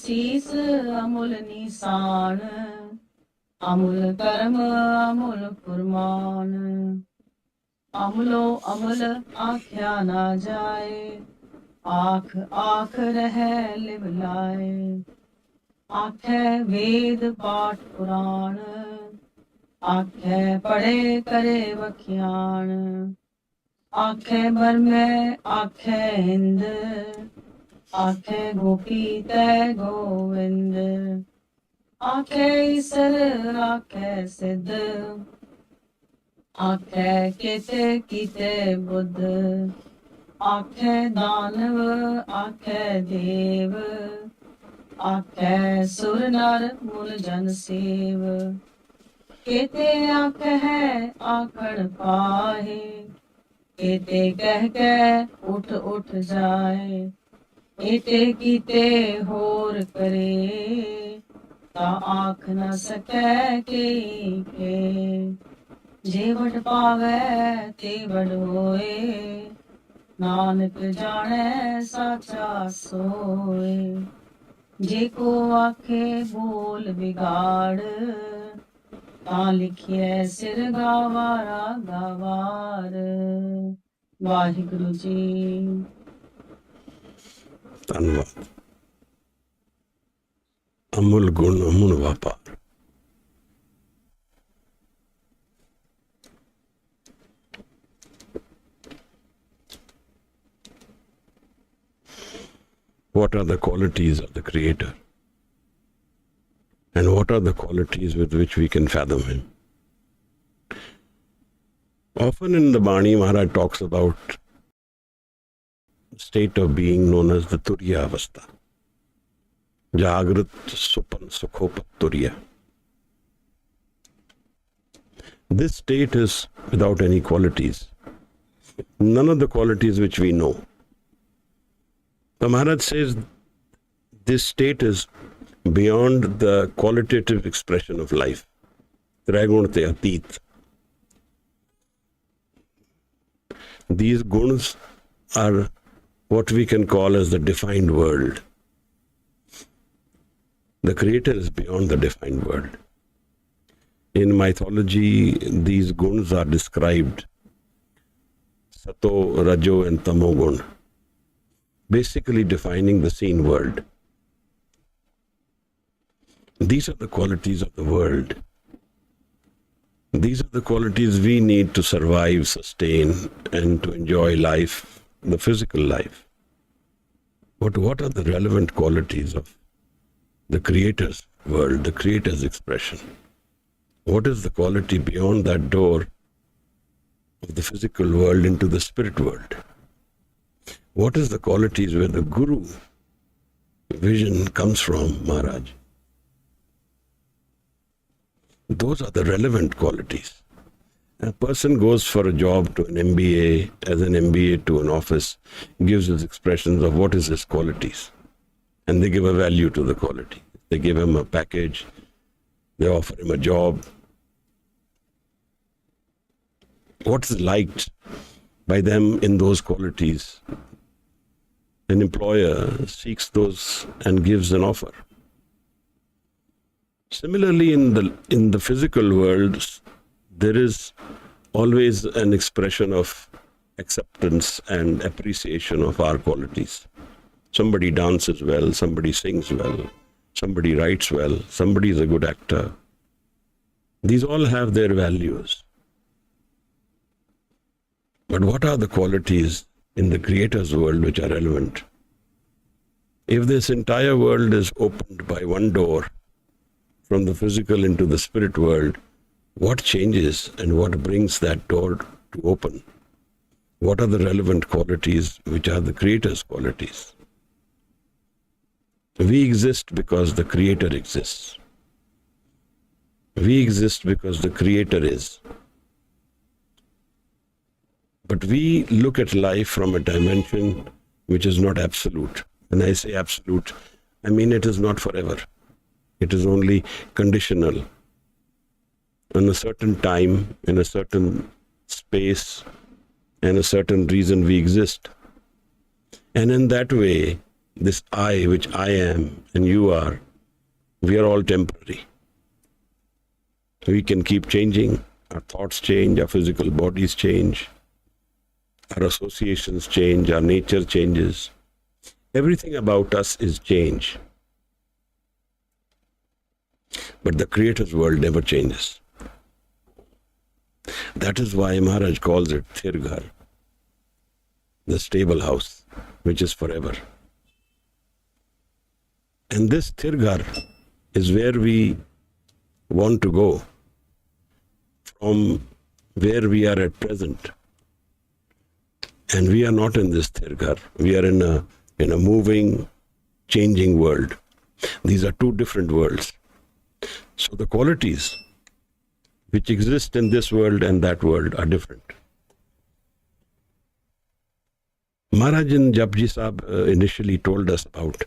ਸੀਸ ਅਮੁਲ ਨੀਸਾਨ, ਅਮੁਲ ਕਰਮ ਅਮੁਲ ਫੁਰਮਾਨ। ਅਮਲੋ ਅਮਲ ਆਖਿਆ ਨਾ ਜਾਏ, ਆਖ ਆਖ ਰਹਿ ਲਿਵ ਲਾਏ। ਆਖੇ ਵੇਦ ਪਾਠ ਪੁਰਾਣ, ਆਖੇ ਪੜੇ ਕਰੇ ਵਖਿਆਣ। ਆਖੇ ਬਰਮੈ ਆਖੇ ਹਿੰਦ, ਆਖੇ ਗੋਪੀ ਤੈ ਗੋਵਿੰਦ। ਆਖੇ ਈਸਰ ਆਖੇ ਸਿੱਧ, ਆਖੇ ਕੀਤੇ ਕੀਤੇ ਬੁੱਧ। ਆਖੇ ਦਾਨਵ ਆਖੇ ਦੇਵ, ਆਖੇ ਸੁਰ ਨਰ ਮੁਲ ਜਨ ਸੇਵ। ਕੀਤੇ ਆਖੇ ਆਖਣ ਪਾਹੇ, ਕੀਤੇ ਕਹਿ ਕੇ ਉਠ ਉਠ ਜਾਏ। ਏਤੇ ਕੀਤੇ ਹੋਰ ਕਰੇ, ਤਾ ਆਖ ਨ ਸਕੈ ਕੇ। ਜੇ ਵਡ ਪਾਵੈ ਤੇ ਵਡ ਹੋਏ, ਨਾਨਕ ਜਾਣੈ ਸਾਚਾ ਸੋਏ। ਜੇ ਕੋ ਆਖੇ ਬੋਲ ਵਿਗਾੜ, ਤਾਂ ਲਿਖਿਐ ਸਿਰ ਗਾਵਾਰਾ ਗਾਵਾਰ। ਵਾਹਿਗੁਰੂ ਜੀ। ਧੰਨਵਾਦ। ਅਮੁਲ ਗੁਣ ਅਮੁਲ ਵਪਾਰ। What are the qualities of the Creator? And what are the qualities with which we can fathom Him? Often in the Baani, Maharaj talks about state of being known as the Turiya Avastha. Jagrat Supan Sukhopat Turiya. This state is without any qualities. None of the qualities which we know. The Maharaj says this state is beyond the qualitative expression of life. Trigun te atit. These guns are what we can call as the defined world. The Creator is beyond the defined world. In mythology, these guns are described, Sato, Rajo and Tamo gun, basically defining the seen world. These are the qualities of the world. These are the qualities we need to survive, sustain, and to enjoy life, the physical life. But what are the relevant qualities of the Creator's world, the Creator's expression? What is the quality beyond that door of the physical world into the spirit world? What is the qualities where the Guru vision comes from, Maharaj? Those are the relevant qualities. A person goes for a job to an MBA, as an MBA to an office, gives his expressions of what is his qualities. And they give a value to the quality. They give him a package, they offer him a job. What is liked by them in those qualities? An employer seeks those and gives an offer. Similarly, in the physical world, there is always an expression of acceptance and appreciation of our qualities. Somebody dances well, somebody sings well, somebody writes well, somebody is a good actor. These all have their values. But what are the qualities in the Creator's world which are relevant? If this entire world is opened by one door, from the physical into the spirit world, what changes and what brings that door to open? What are the relevant qualities which are the Creator's qualities? We exist because the Creator exists. We exist because the Creator is. But we look at life from a dimension which is not absolute. When I say absolute, I mean it is not forever. It is only conditional. In a certain time, in a certain space, and a certain reason we exist. And in that way, this I, which I am and you are, we are all temporary. We can keep changing. Our thoughts change, our physical bodies change, our associations change, our nature changes. Everything about us is change. But the Creator's world never changes. That is why Maharaj calls it Thirghar, the stable house, which is forever. And this Thirghar is where we want to go from where we are at present. And we are not in this Thirghar. We are in a moving, changing world. These are two different worlds. So the qualities which exist in this world and that world are different. Maharaj in JAPJI Sahib initially told us about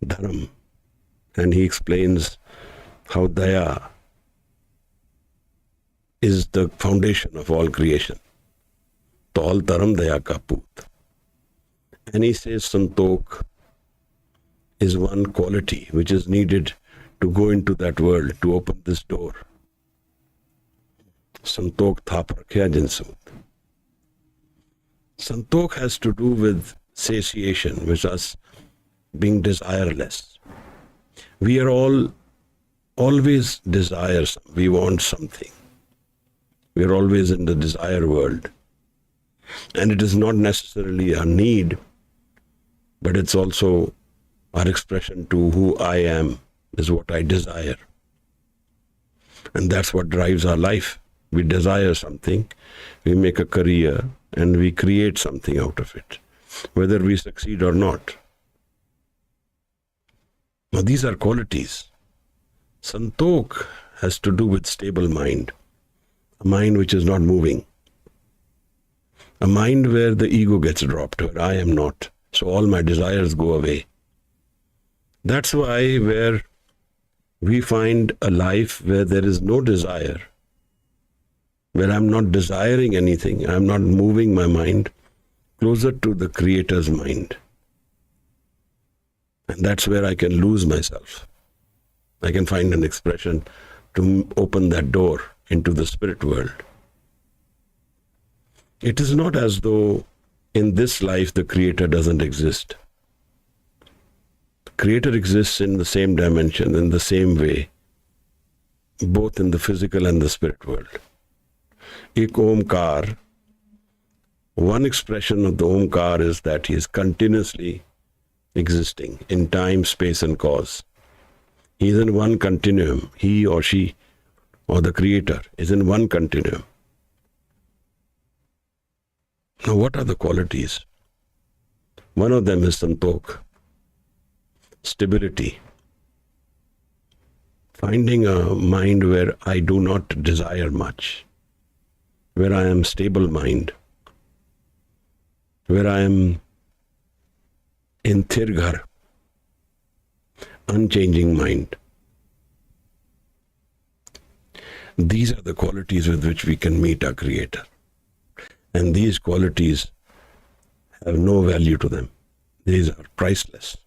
Dharam, and he explains how Daya is the foundation of all creation. Tol Dharam Daya Ka Poot. And he says Santokh is one quality which is needed to go into that world, to open this door. Santokh Thap Rakhya Jinsut. Santokh has to do with satiation, with us being desireless. We are all always desires. We want something. We are always in the desire world. And it is not necessarily a need, but it's also our expression to who I am is what I desire. And that's what drives our life. We desire something, we make a career, and we create something out of it, whether we succeed or not. Now these are qualities. Santokh has to do with stable mind, a mind which is not moving, a mind where the ego gets dropped, where I am not, so all my desires go away. That's why where we find a life where there is no desire, where I'm not desiring anything, I'm not moving my mind closer to the Creator's mind. And that's where I can lose myself. I can find an expression to open that door into the spirit world. It is not as though in this life the Creator doesn't exist. The Creator exists in the same dimension, in the same way, both in the physical and the spirit world. Ek Omkar, one expression of the Omkar is that he is continuously existing in time, space and cause. He is in one continuum. He or she or the Creator is in one continuum. Now what are the qualities? One of them is Santokh, stability. Finding a mind where I do not desire much, where I am stable mind, where I am in Thirghar, unchanging mind. These are the qualities with which we can meet our Creator. And these qualities have no value to them. These are priceless.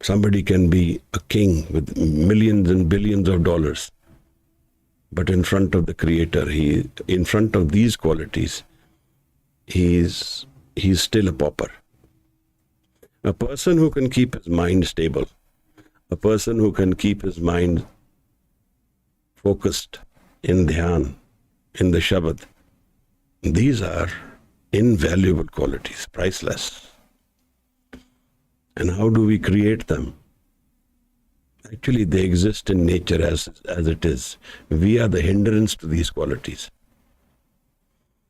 Somebody can be a king with millions and billions of dollars, but in front of the Creator, in front of these qualities, he's still a pauper. A person who can keep his mind stable, a person who can keep his mind focused in dhyan, in the Shabad, these are invaluable qualities, priceless. And how do we create them? Actually, they exist in nature as it is. We are the hindrance to these qualities.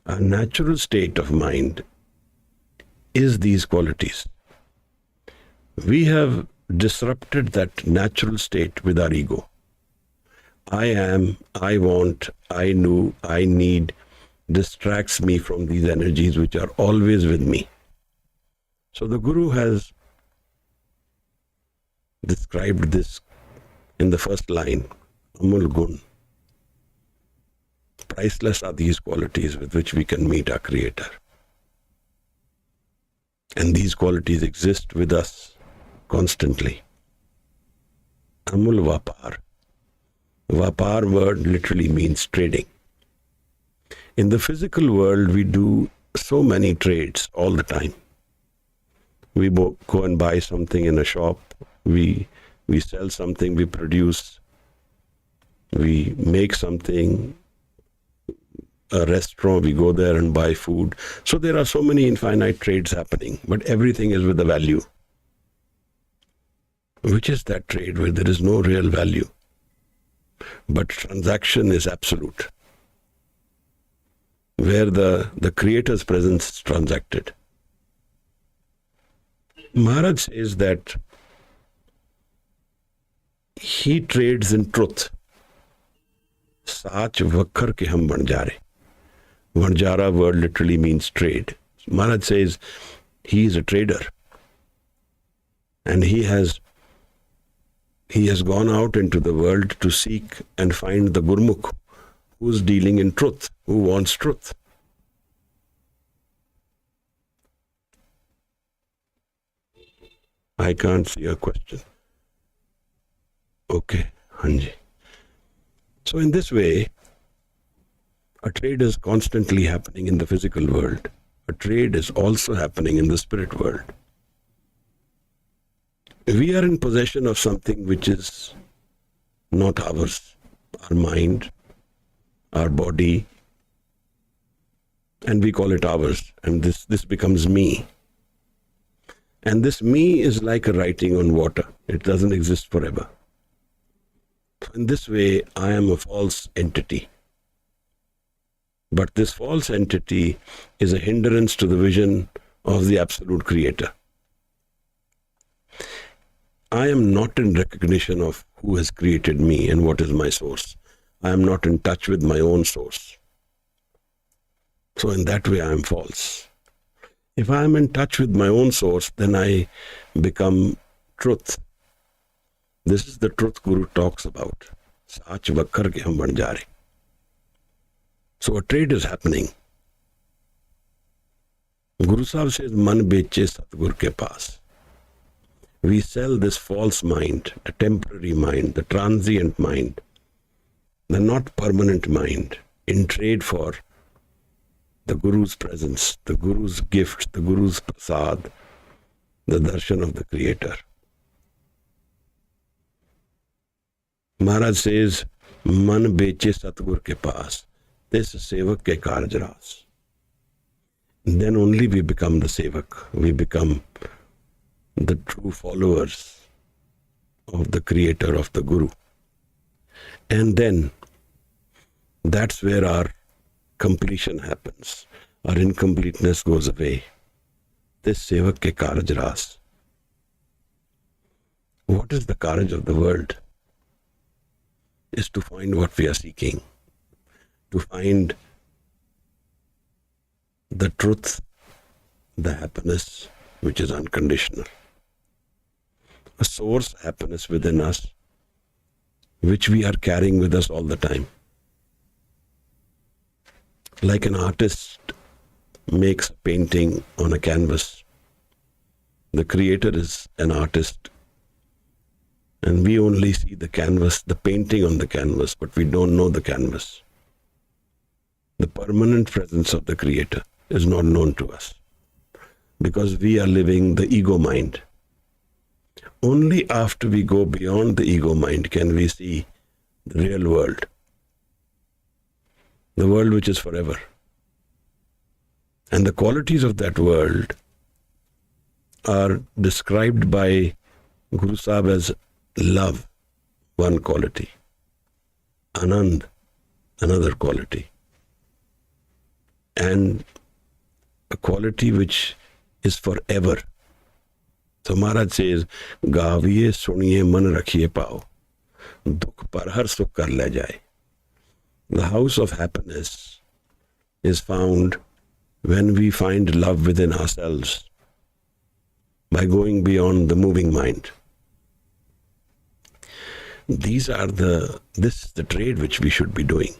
Our natural state of mind is these qualities. We have disrupted that natural state with our ego. I am, I want, I know, I need, distracts me from these energies which are always with me. So the Guru has described this in the first line, Amul Gun. Priceless are these qualities with which we can meet our Creator. And these qualities exist with us constantly. Amul Vapar. Vapar word literally means trading. In the physical world, we do so many trades all the time. We go and buy something in a shop. We sell something, we produce. We make something, a restaurant, we go there and buy food. So there are so many infinite trades happening, but everything is with a value. Which is that trade where there is no real value, but transaction is absolute, where the Creator's presence is transacted. Maharaj says that he trades in truth. Sach vakhar ke hum banjare. Banjara word literally means trade. Maharaj says he is a trader, and he has gone out into the world to seek and find the Gurmukh who is dealing in truth, who wants truth. I can't see a question. Okay, Hanji. So in this way, a trade is constantly happening in the physical world. A trade is also happening in the spirit world. We are in possession of something which is not ours, our mind, our body, and we call it ours, and this becomes me. And this me is like a writing on water. It doesn't exist forever. In this way, I am a false entity. But this false entity is a hindrance to the vision of the absolute Creator. I am not in recognition of who has created me and what is my source. I am not in touch with my own source. So in that way, I am false. If I am in touch with my own source, then I become truth. This is the truth Guru talks about. Sach vakhar ke hum banjare. So a trade is happening. Guru Sahib says, Man beche Satgur ke paas. We sell this false mind, a temporary mind, the transient mind, the not permanent mind, in trade for the Guru's presence, the Guru's gift, the Guru's prasad, the darshan of the Creator. Maharaj says, Man beche Satgur ke paas. This is sevak ke karj ras. Then only we become the sevak. We become the true followers of the Creator, of the Guru. And then that's where our completion happens. Our incompleteness goes away. This sevak ke karaj ras. What is the karaj of the world? Is to find what we are seeking. To find the truth, the happiness which is unconditional. A source happiness within us, which we are carrying with us all the time. Like an artist makes a painting on a canvas. The Creator is an artist, and we only see the canvas, the painting on the canvas, but we don't know the canvas. The permanent presence of the Creator is not known to us because we are living the ego mind. Only after we go beyond the ego mind can we see the real world, the world which is forever. And the qualities of that world are described by Guru Sahib as love, one quality, Anand, another quality, and a quality which is forever. So Maharaj says, Gaviye suniye man rakhiye pao, dukh par har sukh kar le jaye. The house of happiness is found when we find love within ourselves by going beyond the moving mind. This is the trade which we should be doing.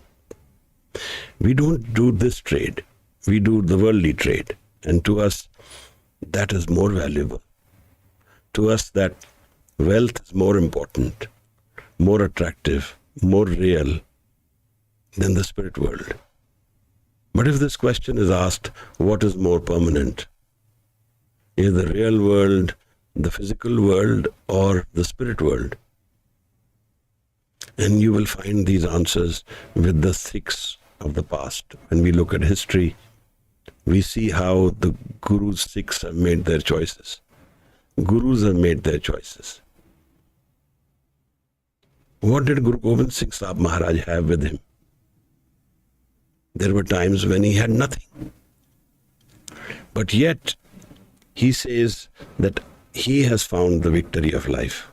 We don't do this trade. We do the worldly trade. And to us, that is more valuable. To us, that wealth is more important, more attractive, more real than the spirit world. But if this question is asked, what is more permanent? Is the real world the physical world or the spirit world? And you will find these answers with the Sikhs of the past. When we look at history, we see how the Gurus, Sikhs have made their choices. Gurus have made their choices. What did Guru Gobind Singh Sahib Maharaj have with him? There were times when he had nothing. But yet, he says that he has found the victory of life.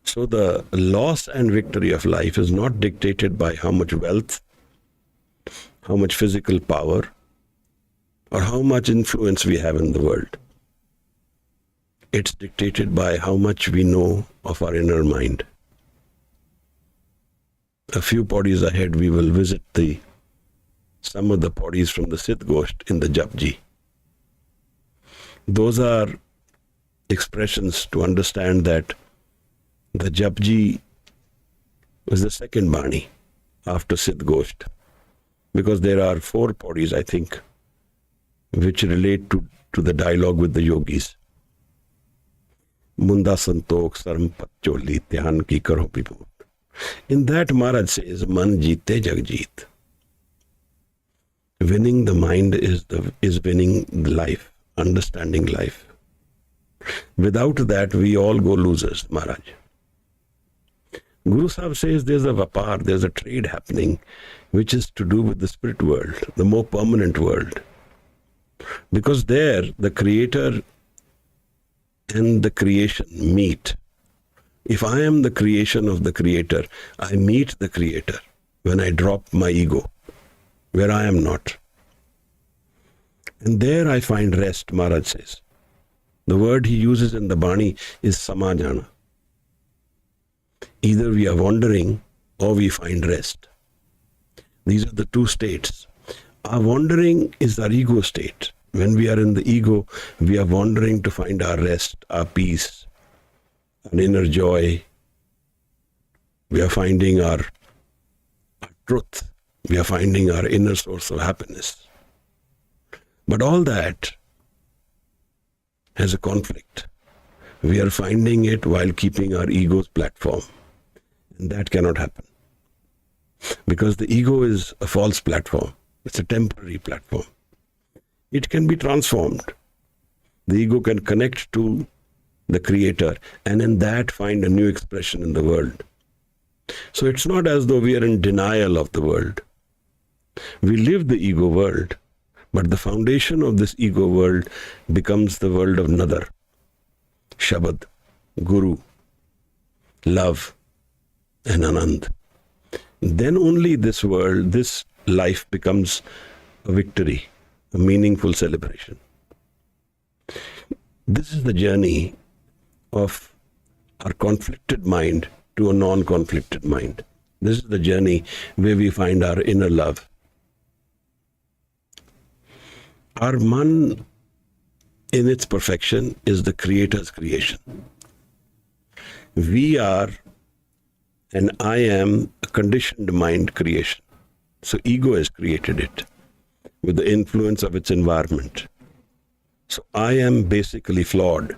So the loss and victory of life is not dictated by how much wealth, how much physical power, or how much influence we have in the world. It's dictated by how much we know of our inner mind. A few podis ahead, we will visit some of the podis from the Siddh Gosht in the JAPJI. Those are expressions to understand that the JAPJI was the second Baani after Siddh Gosht, because there are 4 podis, I think, which relate to the dialogue with the yogis. Munda Santok Sarm Patcholi Dhyan Ki Karo Piput. In that, Maharaj says, Man Jeete Jag Jeet. Winning the mind is winning life, understanding life. Without that, we all go losers, Maharaj. Guru Sahib says there's a vapar, there's a trade happening, which is to do with the spirit world, the more permanent world. Because there, the creator and the creation meet. If I am the creation of the creator, I meet the creator when I drop my ego, where I am not. And there I find rest, Maharaj says. The word he uses in the Bani is samajana. Either we are wandering or we find rest. These are the 2 states. Our wandering is our ego state. When we are in the ego, we are wandering to find our rest, our peace, an inner joy. We are finding our truth. We are finding our inner source of happiness. But all that has a conflict. We are finding it while keeping our ego's platform. And that cannot happen. Because the ego is a false platform. It's a temporary platform. It can be transformed. The ego can connect to the creator and in that find a new expression in the world. So it's not as though we are in denial of the world. We live the ego world, but the foundation of this ego world becomes the world of Nadar, Shabad, Guru, love, and Anand. Then only this world, this life becomes a victory, a meaningful celebration. This is the journey of our conflicted mind to a non-conflicted mind. This is the journey where we find our inner love. Our man in its perfection is the Creator's creation. We are, and I am, a conditioned mind creation. So ego has created it with the influence of its environment. So I am basically flawed.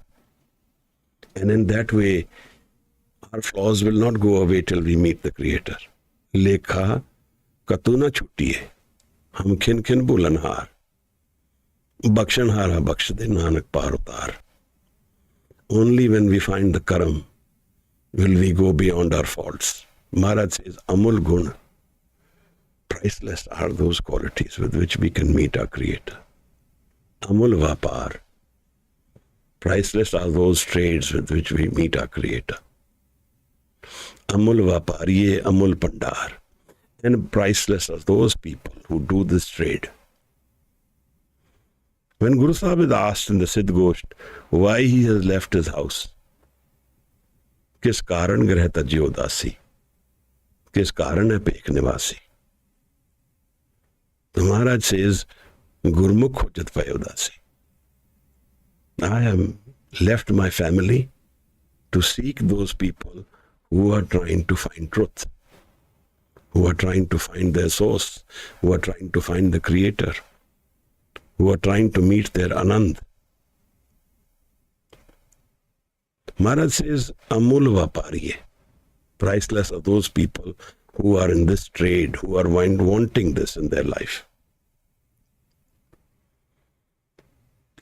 And in that way, our flaws will not go away till we meet the Creator. Lekha katuna chutiye, hum khin khin bulanhar. Bakshanhara baksh de nanak par utar. Only when we find the karam will we go beyond our faults. Maharaj says, Amul Gun. Priceless are those qualities with which we can meet our Creator. Amul Vapar. Priceless are those trades with which we meet our Creator. Amul Vapariye Amul Pandar. And priceless are those people who do this trade. When Guru Sahib is asked in the Siddh Gosht why he has left his house, किस कारण ग्रह तजी उदासी, किस कारण है पेख निवासी, तो Maharaj says, गुरमुख हो जत पाए उदासी. I am left my family to seek those people who are trying to find truth, who are trying to find their source, who are trying to find the creator, who are trying to meet their Anand. Maharaj says, Amul Vapariye. Priceless are those people who are in this trade, who are wanting this in their life.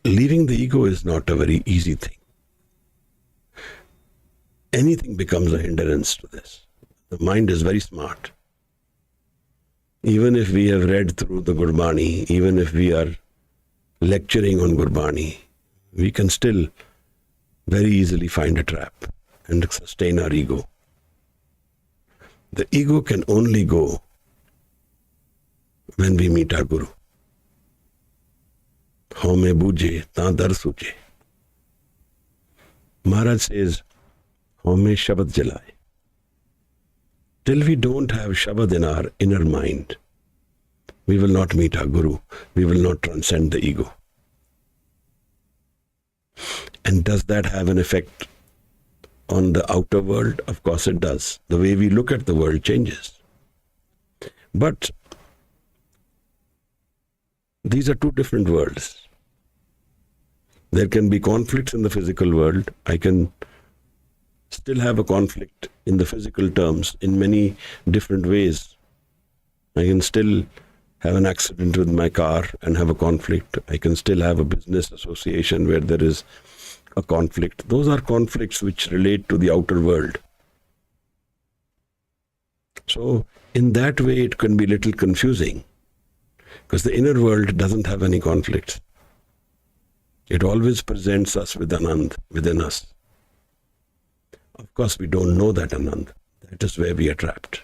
Leaving the ego is not a very easy thing. Anything becomes a hindrance to this. The mind is very smart. Even if we have read through the Gurbani, even if we are lecturing on Gurbani, we can still very easily find a trap and sustain our ego. The ego can only go when we meet our Guru. Home buje, ta dar suje. Maharaj says, Home Shabad jalai. Till we don't have Shabad in our inner mind, we will not meet our Guru. We will not transcend the ego. And does that have an effect on the outer world? Of course it does. The way we look at the world changes. But these are two different worlds. There can be conflicts in the physical world. I can still have a conflict in the physical terms in many different ways. I can still have an accident with my car and have a conflict. I can still have a business association where there is a conflict. Those are conflicts which relate to the outer world. So in that way it can be a little confusing because the inner world doesn't have any conflicts. It always presents us with Anand within us. Of course, we don't know that Anand. That is where we are trapped.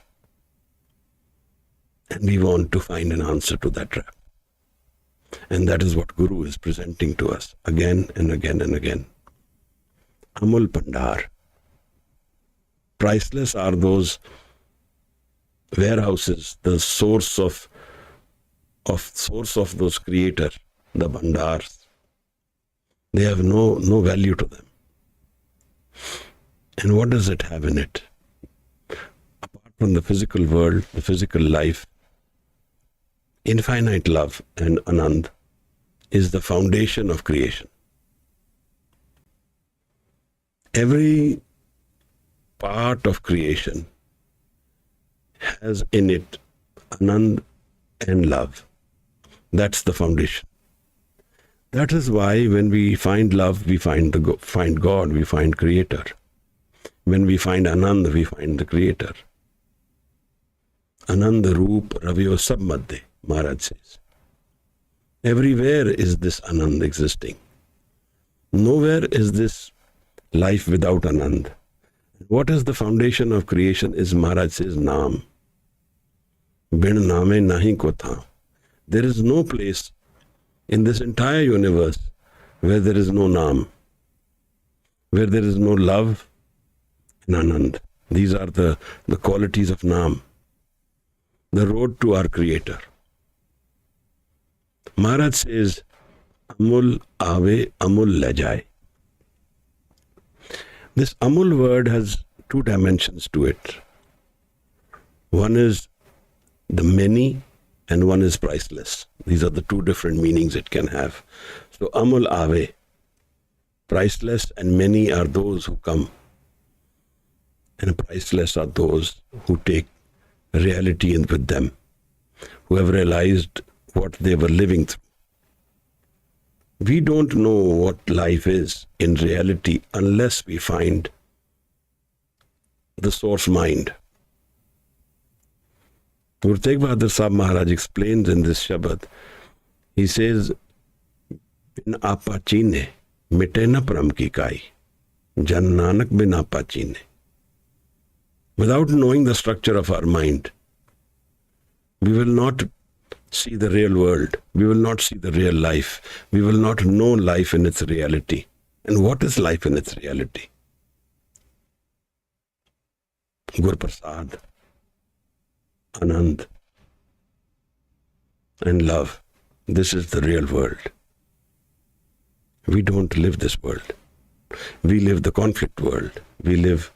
And we want to find an answer to that trap. And that is what Guru is presenting to us again and again and again. Amul Pandar. Priceless are those warehouses, the source of those creator, the Bandars. They have no value to them. And what does it have in it? Apart from the physical world, the physical life, infinite love and Anand is the foundation of creation. Every part of creation has in it Anand and love. That's the foundation. That is why when we find love, we find God, we find Creator. When we find Anand, we find the Creator. Anand Roop Ravyo Sab Madhe, Maharaj says. Everywhere is this Anand existing. Nowhere is this life without Anand. What is the foundation of creation is Maharaj says Naam. Bin Name Nahi Ko Tha. There is no place in this entire universe where there is no Naam, where there is no love and Anand. These are the qualities of Naam, the road to our Creator. Maharaj says, Amul Ave, Amul Le Jaye. This Amul word has two dimensions to it. One is the many and one is priceless. These are the two different meanings it can have. So Amul Ave, priceless and many are those who come. And priceless are those who take reality in with them, who have realized what they were living through. We don't know what life is in reality unless we find the source mind. Guru Tegh Bahadur Sahib Maharaj explains in this Shabad, he says, Bin apa chine, mite na param ki kai. Jan Nanak bin apa chine. Without knowing the structure of our mind, we will not see the real world. We will not see the real life. We will not know life in its reality. And what is life in its reality? Gur Prasad, Anand, and love. This is the real world. We don't live this world. We live the conflict world. We live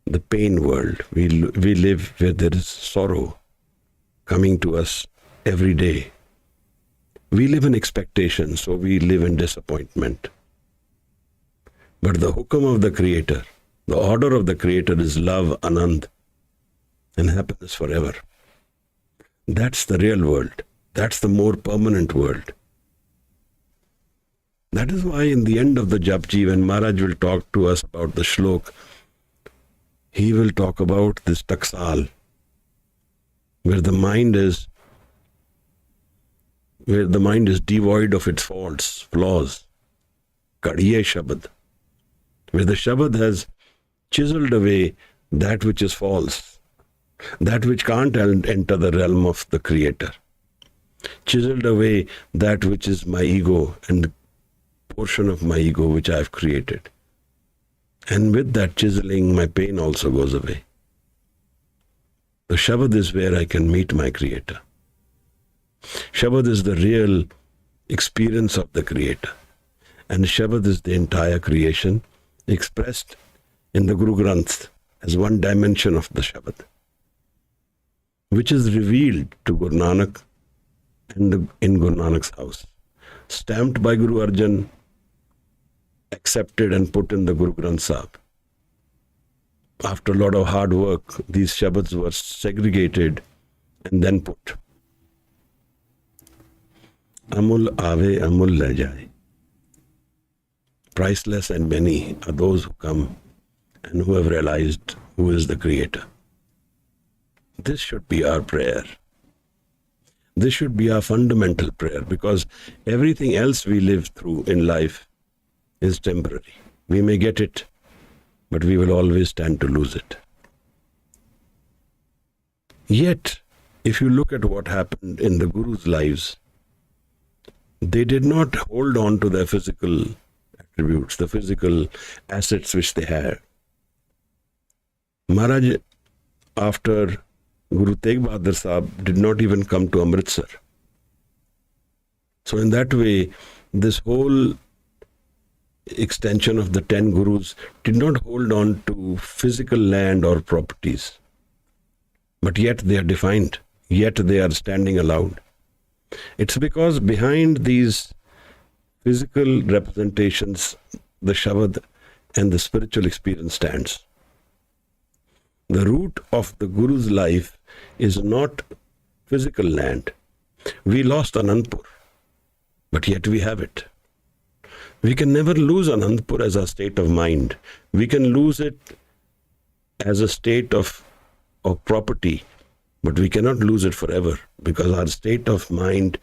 the pain world. We live where there is sorrow coming to us every day. We live in expectation, so we live in disappointment. But the hukam of the Creator, the order of the Creator is love, anand, and happiness forever. That's the real world. That's the more permanent world. That is why in the end of the JAPJI, when Maharaj will talk to us about the shlok, he will talk about this taksal, where the mind is devoid of its faults, flaws. Kadiye Shabad, where the Shabad has chiseled away that which is false, that which can't enter the realm of the Creator. Chiseled away that which is my ego and the portion of my ego which I have created. And with that chiseling, my pain also goes away. The Shabad is where I can meet my Creator. Shabad is the real experience of the Creator. And Shabad is the entire creation expressed in the Guru Granth as one dimension of the Shabad, which is revealed to Guru Nanak and in Guru Nanak's house, stamped by Guru Arjan, accepted and put in the Guru Granth Sahib. After a lot of hard work, these Shabads were segregated and then put. Amul ave, amul le jaye. Priceless and many are those who come and who have realized who is the Creator. This should be our prayer. This should be our fundamental prayer, because everything else we live through in life is temporary. We may get it, but we will always stand to lose it. Yet, if you look at what happened in the Guru's lives, they did not hold on to their physical attributes, the physical assets which they had. Maharaj, after Guru Tegh Bahadur Sahib, did not even come to Amritsar. So in that way, this whole extension of the 10 Gurus did not hold on to physical land or properties. But yet they are defined, yet they are standing aloud. It's because behind these physical representations, the Shabad and the spiritual experience stands. The root of the Guru's life is not physical land. We lost Anandpur, but yet we have it. We can never lose Anandpur as a state of mind. We can lose it as a state of property, but we cannot lose it forever, because our state of mind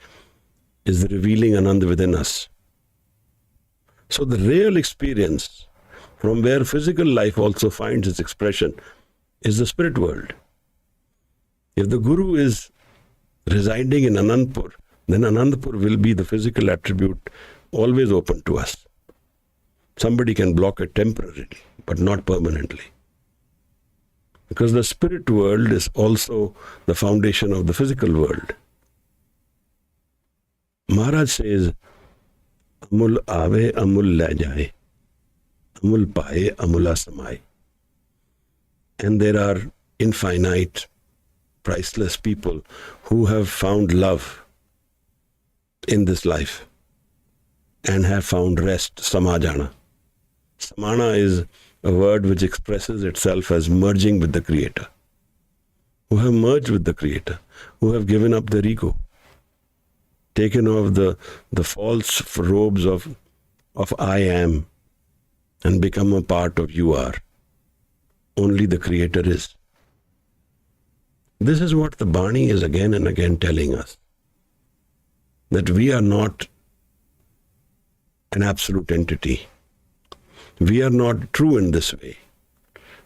is the revealing Anand within us. So the real experience, from where physical life also finds its expression, is the spirit world. If the Guru is residing in Anandpur, then Anandpur will be the physical attribute always open to us. Somebody can block it temporarily, but not permanently. Because the spirit world is also the foundation of the physical world. Maharaj says, Amul ave, amul le jaye. Amul paye, amula samay. And there are infinite, priceless people who have found love in this life and have found rest, samajana. Samana is a word which expresses itself as merging with the Creator. Who have merged with the Creator, who have given up their ego, taken off the false robes of I am, and become a part of you are. Only the Creator is. This is what the Baani is again and again telling us. That we are not an absolute entity. We are not true in this way.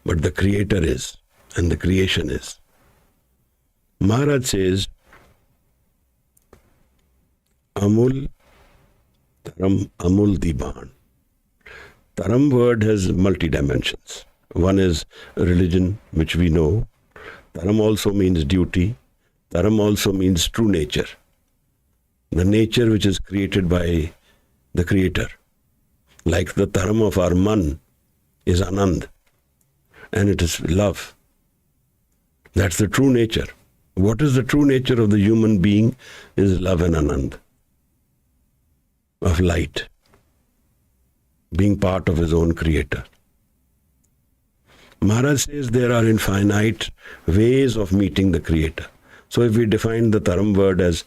But the Creator is, and the creation is. Maharaj says, Amul, Taram, Amul Diban. Taram word has multi-dimensions. One is religion, which we know. Taram also means duty. Taram also means true nature. The nature which is created by the Creator. Like the dharma of our man is Anand, and it is love. That's the true nature. What is the true nature of the human being is love and Anand, of light, being part of his own creator. Maharaj says there are infinite ways of meeting the creator. So if we define the Dharam word as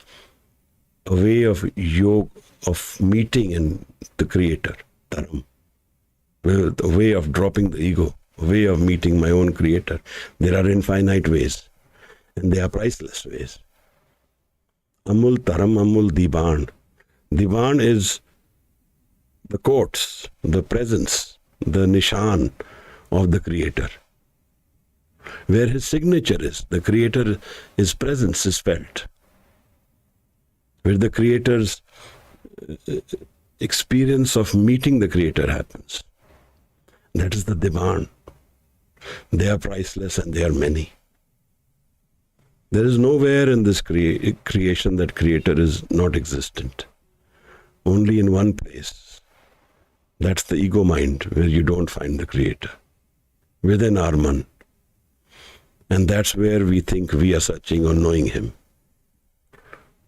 a way of yoga, of meeting in the creator, Dharam, a way of dropping the ego, a way of meeting my own creator, there are infinite ways, and they are priceless ways. Amul Dharam, Amul Diban. Diban is the courts, the presence, the nishan of the creator. Where his signature is, the creator, his presence is felt. Where the creator's experience of meeting the creator happens. That is the Diban. They are priceless and they are many. There is nowhere in this creation that creator is not existent. Only in one place. That's the ego mind, where you don't find the creator. Within our man. And that's where we think we are searching or knowing him.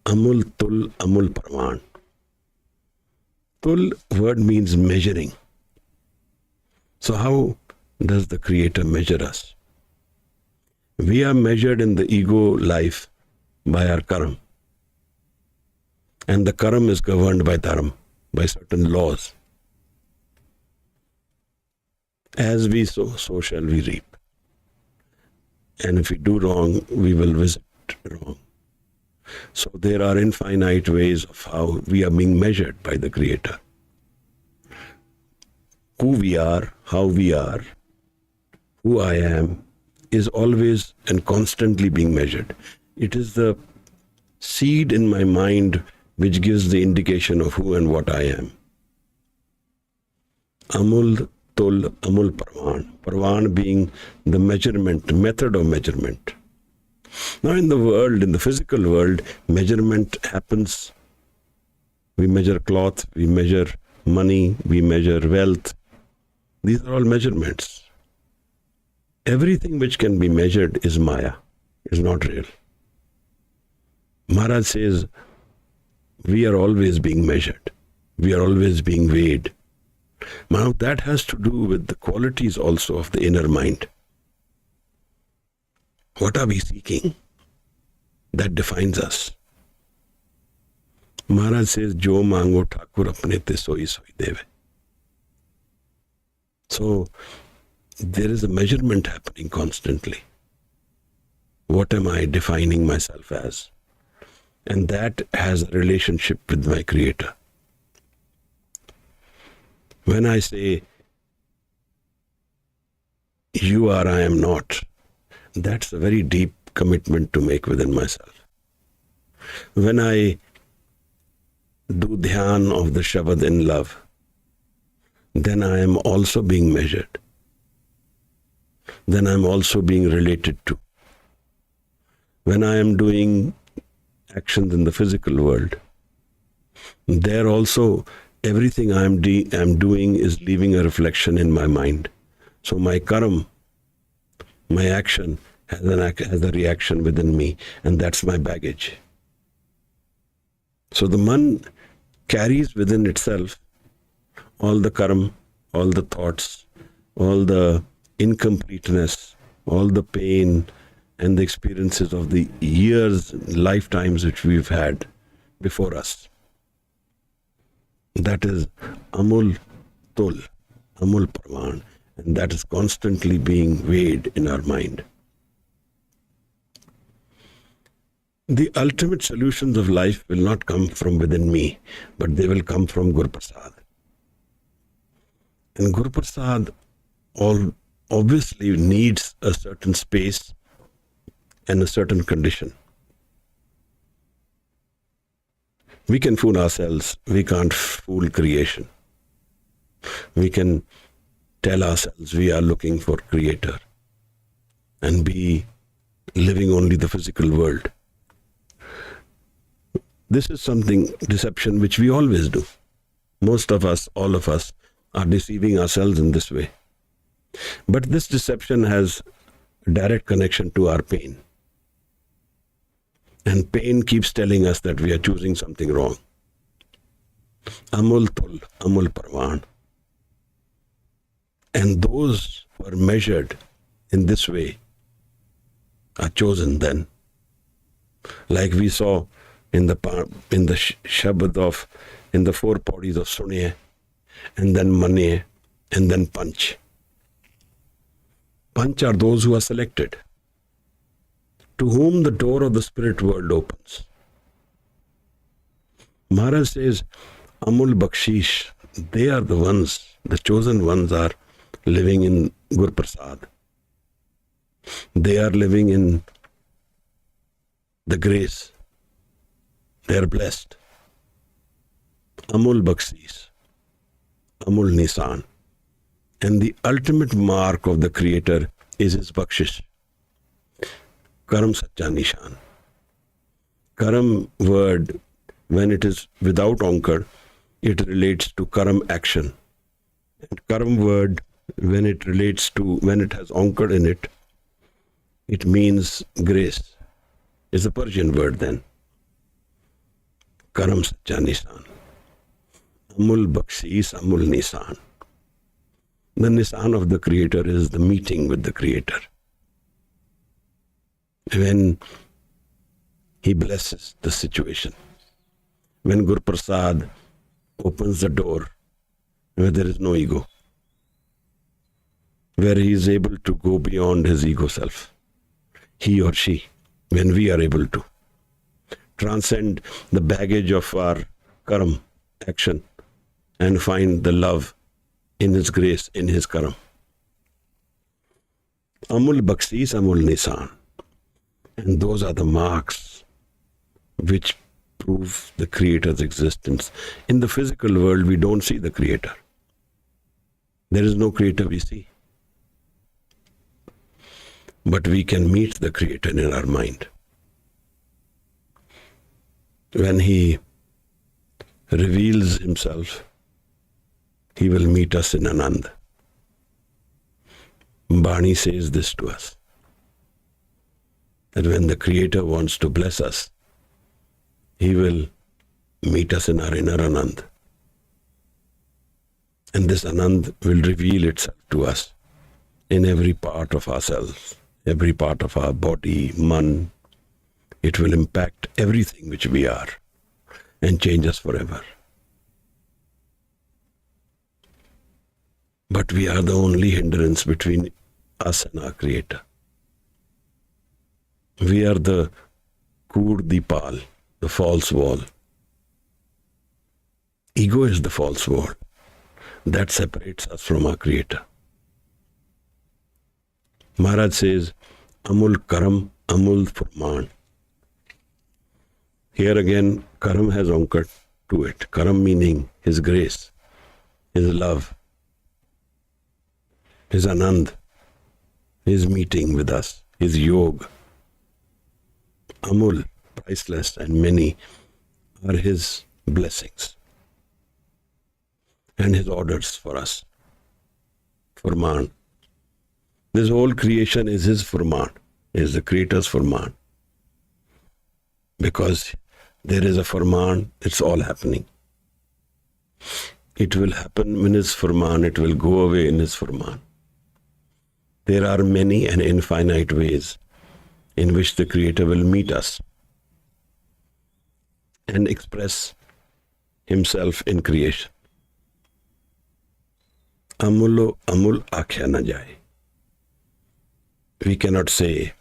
Amul Tul Amul Parvan. Tul word means measuring. So how does the creator measure us? We are measured in the ego life by our karam. And the karam is governed by dharam, by certain laws. As we sow, so shall we reap. And if we do wrong, we will visit wrong. So there are infinite ways of how we are being measured by the Creator. Who we are, how we are, who I am, is always and constantly being measured. It is the seed in my mind which gives the indication of who and what I am. Amul Tul Amul Parvan. Parvan being the measurement, method of measurement. Now in the world, in the physical world, measurement happens. We measure cloth, we measure money, we measure wealth. These are all measurements. Everything which can be measured is Maya, is not real. Maharaj says, we are always being measured. We are always being weighed. Now that has to do with the qualities also of the inner mind. What are we seeking? That defines us. Maharaj says, Jo mango Thakur apne te soi soi deve. So there is a measurement happening constantly. What am I defining myself as? And that has a relationship with my Creator. When I say, you are, I am not, that's a very deep commitment to make within myself. When I do dhyan of the Shabad in love, then I am also being measured. Then I am also being related to. When I am doing actions in the physical world, there also everything I am doing is leaving a reflection in my mind. So my karam, my action has a reaction within me, and that's my baggage. So the man carries within itself all the karam, all the thoughts, all the incompleteness, all the pain and the experiences of the years, lifetimes which we've had before us. That is Amul Tul, Amul Parvan, and that is constantly being weighed in our mind. The ultimate solutions of life will not come from within me, but they will come from Guru Prasad. And Guru Prasad obviously needs a certain space and a certain condition. We can fool ourselves, we can't fool creation. We can tell ourselves we are looking for Creator and be living only the physical world. This is something, deception, which we always do. Most of us, all of us, are deceiving ourselves in this way. But this deception has a direct connection to our pain. And pain keeps telling us that we are choosing something wrong. Amul tul, amul parvan. And those who are measured in this way are chosen then. Like we saw in the Shabad of, in the 4 Pauris of Suniye, and then Maniye, and then Panch. Panch are those who are selected, to whom the door of the spirit world opens. Maharaj says, Amul Bakshish, they are the ones, the chosen ones are living in Gur Prasad. They are living in the grace. They are blessed. Amul Bakshish, Amul Nisan. And the ultimate mark of the Creator is His Bakshish. Karam Sacha Nishan. Karam word, when it is without onkar, it relates to Karam action. And Karam word, when it relates to, when it has onkar in it, it means grace. It's a Persian word then. Karam Sacha Nishan. Amul Bakshish, Amul Nisan. The Nisan of the Creator is the meeting with the Creator. When He blesses the situation. When Gur Prasad opens the door where there is no ego. Where he is able to go beyond his ego self. He or she, when we are able to transcend the baggage of our karam, action, and find the love in His grace, in His karam. Amul Bakshish, Amul Nisan. And those are the marks which prove the Creator's existence. In the physical world, we don't see the Creator. There is no Creator we see. But we can meet the Creator in our mind. When He reveals Himself, He will meet us in Anand. Baani says this to us, that when the Creator wants to bless us, He will meet us in our inner Anand. And this Anand will reveal itself to us in every part of ourselves, every part of our body, man. It will impact everything which we are and change us forever. But we are the only hindrance between us and our Creator. We are the Kood Dipal, the false wall. Ego is the false wall that separates us from our Creator. Maharaj says, Amul Karam, Amul Furman. Here again, Karam has onkar to it. Karam meaning His grace, His love, His Anand, His meeting with us, His yoga. Amul, priceless, and many are His blessings and His orders for us. Furman. This whole creation is His Furman, is the Creator's Furman. Because there is a Furman, it's all happening. It will happen in His Furman, it will go away in His Furman. There are many and infinite ways in which the Creator will meet us and express Himself in creation. Amulo amul akhya na jaye. We cannot say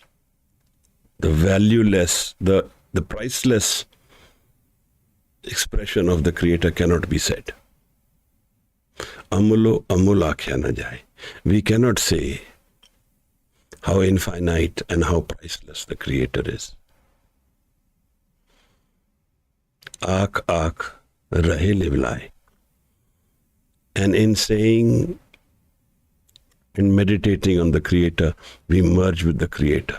the valueless, the priceless expression of the Creator cannot be said. Amulo amul akhya na jaye. We cannot say how infinite and how priceless the Creator is. Aak aak rahe livlai. And in saying and meditating on the Creator, we merge with the Creator.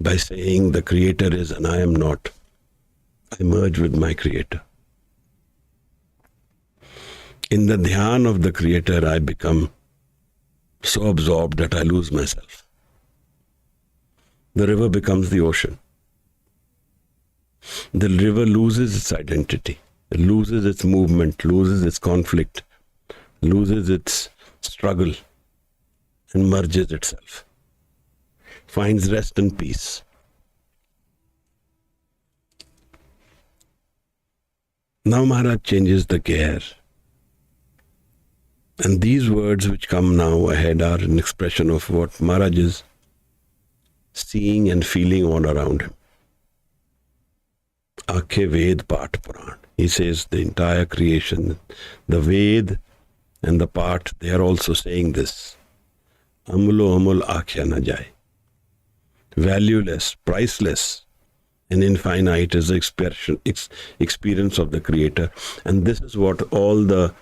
By saying the Creator is and I am not, I merge with my Creator. In the dhyan of the Creator, I become so absorbed that I lose myself. The river becomes the ocean. The river loses its identity, it loses its movement, loses its conflict, loses its struggle, and merges itself, finds rest and peace. Now Maharaj changes the gear. And these words which come now ahead are an expression of what Maharaj is seeing and feeling all around him. Akhe Ved Path Puran. He says the entire creation, the Ved and the Path, they are also saying this. Amulo amul akhya na jai. Valueless, priceless, and infinite is the experience of the Creator. And this is what all the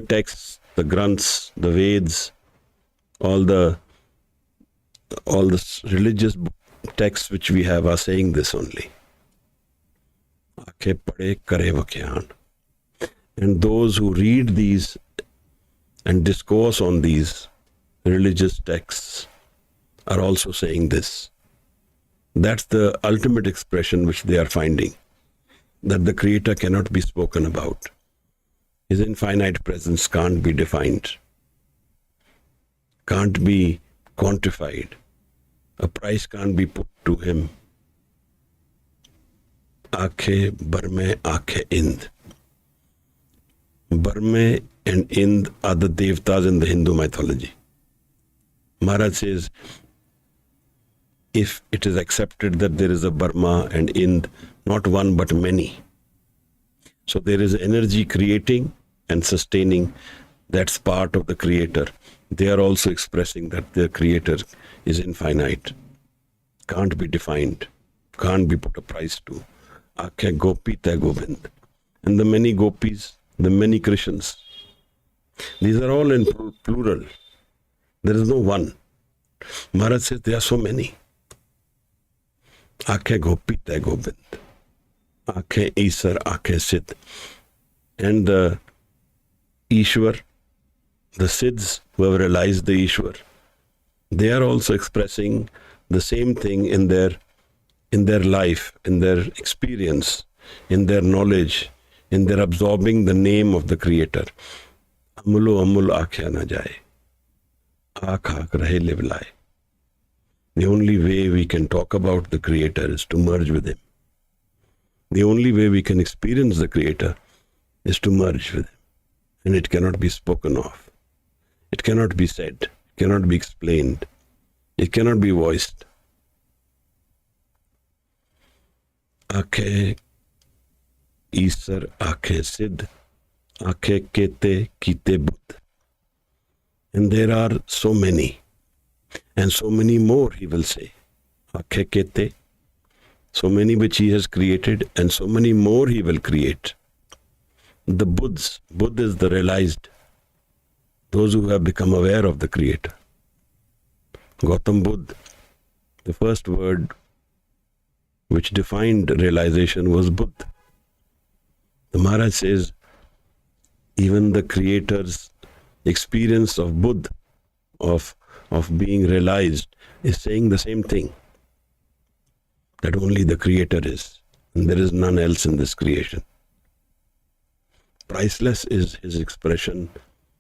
texts, the Granths, the Veds, all the religious texts which we have are saying this only. Aakhe pade kare vakyan. And those who read these and discourse on these religious texts are also saying this. That's the ultimate expression which they are finding, that the Creator cannot be spoken about. His infinite presence can't be defined, can't be quantified. A price can't be put to him. Aakhe Barme, Aakhe Ind. Barme and Ind are the devtas in the Hindu mythology. Maharaj says, if it is accepted that there is a Burma and Ind, not one but many. So there is energy creating and sustaining. That's part of the Creator. They are also expressing that the Creator is infinite, can't be defined, can't be put a price to. Aakhe Gopi te Govind. And the many gopis, the many Krishnas, these are all in plural. There is no one. Maharaj says there are so many. Aakhe Gopi te Govind. Aakhe Isar, Aakhe Sid. And the Ishwar, the Siddhs who have realized the Ishwar, they are also expressing the same thing in their life, in their experience, in their knowledge, in their absorbing the name of the Creator. Amulo amul aakhya na jaye. Aakh aakh rahe livlai. The only way we can talk about the Creator is to merge with Him. The only way we can experience the Creator is to merge with Him. And it cannot be spoken of. It cannot be said. It cannot be explained. It cannot be voiced. Aakhe Isar, Aakhe Sid, Aakhe Kete Kite Buddh. And there are so many. And so many more, he will say. Aakhe Kete. So many which he has created, and so many more he will create. The Buddhas, Buddha is the realized, those who have become aware of the Creator. Gautam Buddha, the first word which defined realization was Buddha. The Maharaj says, even the Creator's experience of Buddha, of being realized, is saying the same thing. That only the Creator is, and there is none else in this creation. Priceless is His expression,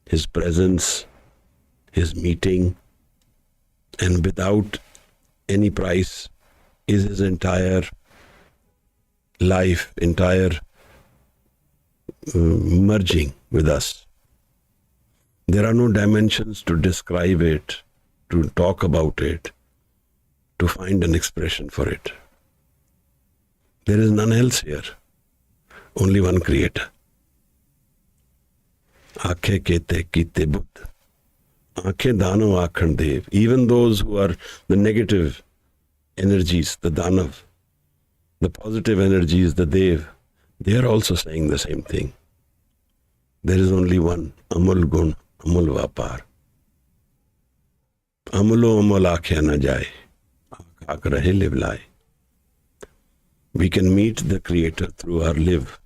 His presence, His meeting, and without any price is His entire life, entire merging with us. There are no dimensions to describe it, to talk about it, to find an expression for it. There is none else here, only one Creator. Aakhe Kete Kite Buddha. Aakhe Dano Aakhan Dev. Even those who are the negative energies, the Danav, the positive energies, the Dev, they are also saying the same thing. There is only one, Amul Gun, Amul Vapar. Amulo amul aakhya na jaye. Aakh aakh rahe livlai. We can meet the Creator through our live.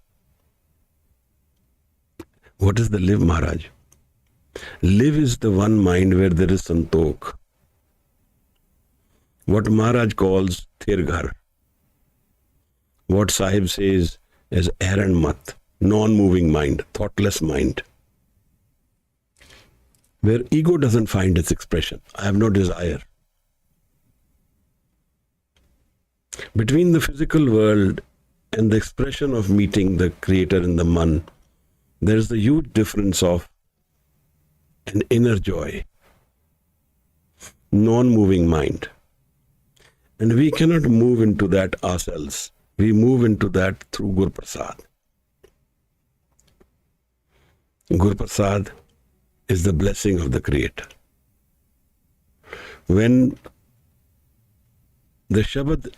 What is the live, Maharaj? Live is the one mind where there is santokh. What Maharaj calls thirghar. What Sahib says as Aaron Mat, non-moving mind, thoughtless mind. Where ego doesn't find its expression. I have no desire. Between the physical world and the expression of meeting the Creator in the man, there is the huge difference of an inner joy, non-moving mind. And we cannot move into that ourselves. We move into that through Gur Prasad. Gur Prasad is the blessing of the Creator. When the Shabad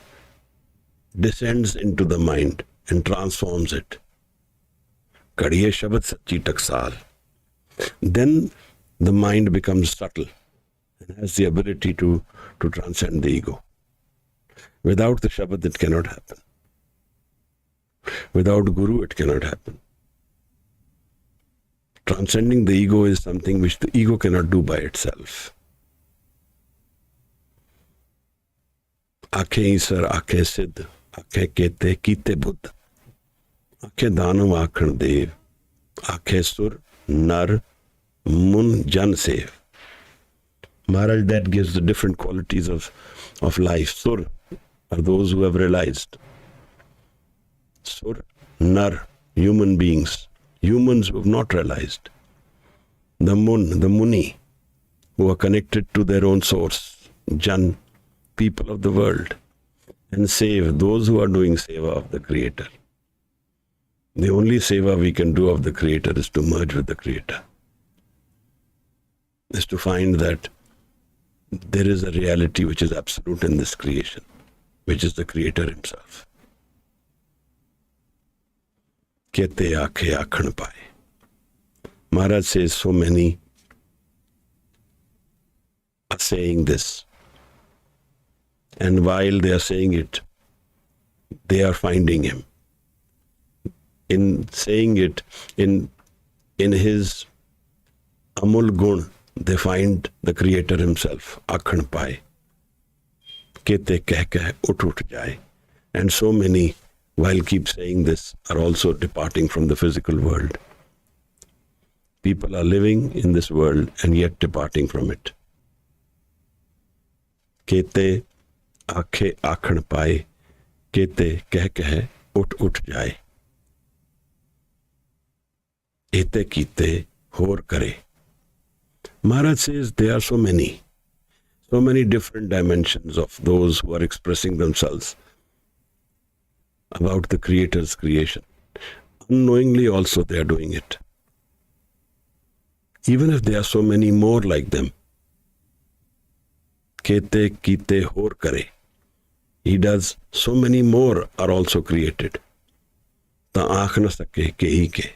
descends into the mind and transforms it, Kadiye Shabad Sachi Taksal, then the mind becomes subtle and has the ability to transcend the ego. Without the Shabad, it cannot happen. Without Guru, it cannot happen. Transcending the ego is something which the ego cannot do by itself. Akhe Isar, Akhe Siddh, Akhe Kete, Kite Buddha, Akhe Danav Akhan Dev, Akhe Sur, Nar, Mun, Jan Sev. Maharaj, that gives the different qualities of life. Sur are those who have realized. Sur, Nar, human beings, humans who have not realized. The Mun, the Muni, who are connected to their own source. Jan, people of the world. And Sev, those who are doing Seva of the Creator. The only Seva we can do of the Creator is to merge with the Creator. Is to find that there is a reality which is absolute in this creation, which is the Creator Himself. Kete aakhe aakhan paye. Maharaj says so many are saying this. And while they are saying it, they are finding Him. In saying it, in His Amul Gun, they find the Creator Himself. Aakhan paye. Kete keh keh ut jaye. And so many, while keep saying this, are also departing from the physical world. People are living in this world and yet departing from it. Kete aakhe aakhan paye, kete keh keh ut jaye. Ete kite hor kare. Maharaj says there are so many different dimensions of those who are expressing themselves about the Creator's creation. Unknowingly also they are doing it. Even if there are so many more like them. Kete kite hor kare. He does, so many more are also created. Ta aakh na sake kehi ke.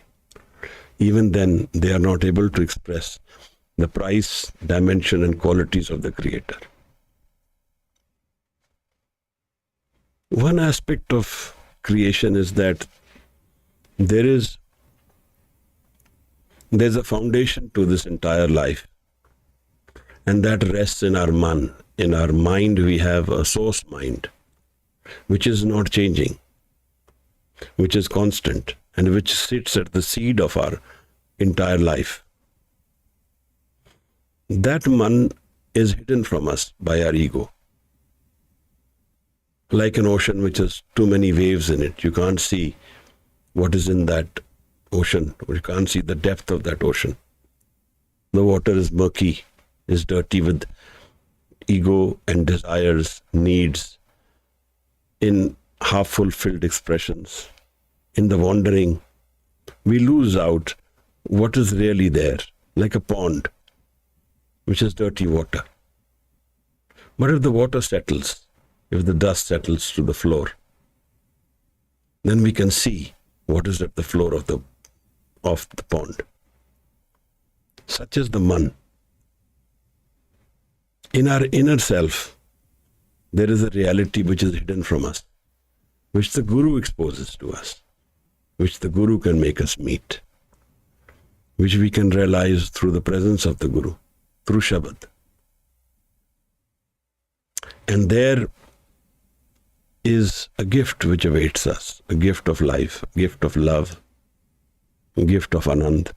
Even then they are not able to express the price, dimension and qualities of the Creator. One aspect of creation is that there's a foundation to this entire life, and that rests in our man. In our mind we have a source mind which is not changing, which is constant, and which sits at the seed of our entire life. That man is hidden from us by our ego. Like an ocean which has too many waves in it. You can't see what is in that ocean. You can't see the depth of that ocean. The water is murky, is dirty with ego and desires, needs, in half-fulfilled expressions. In the wandering, we lose out what is really there, like a pond which is dirty water. But if the water settles, if the dust settles to the floor, then we can see what is at the floor of the pond. Such is the man. In our inner self, there is a reality which is hidden from us, which the Guru exposes to us, which the Guru can make us meet. which we can realize through the presence of the Guru, through Shabad. And there is a gift which awaits us, a gift of life, a gift of love, a gift of Anand,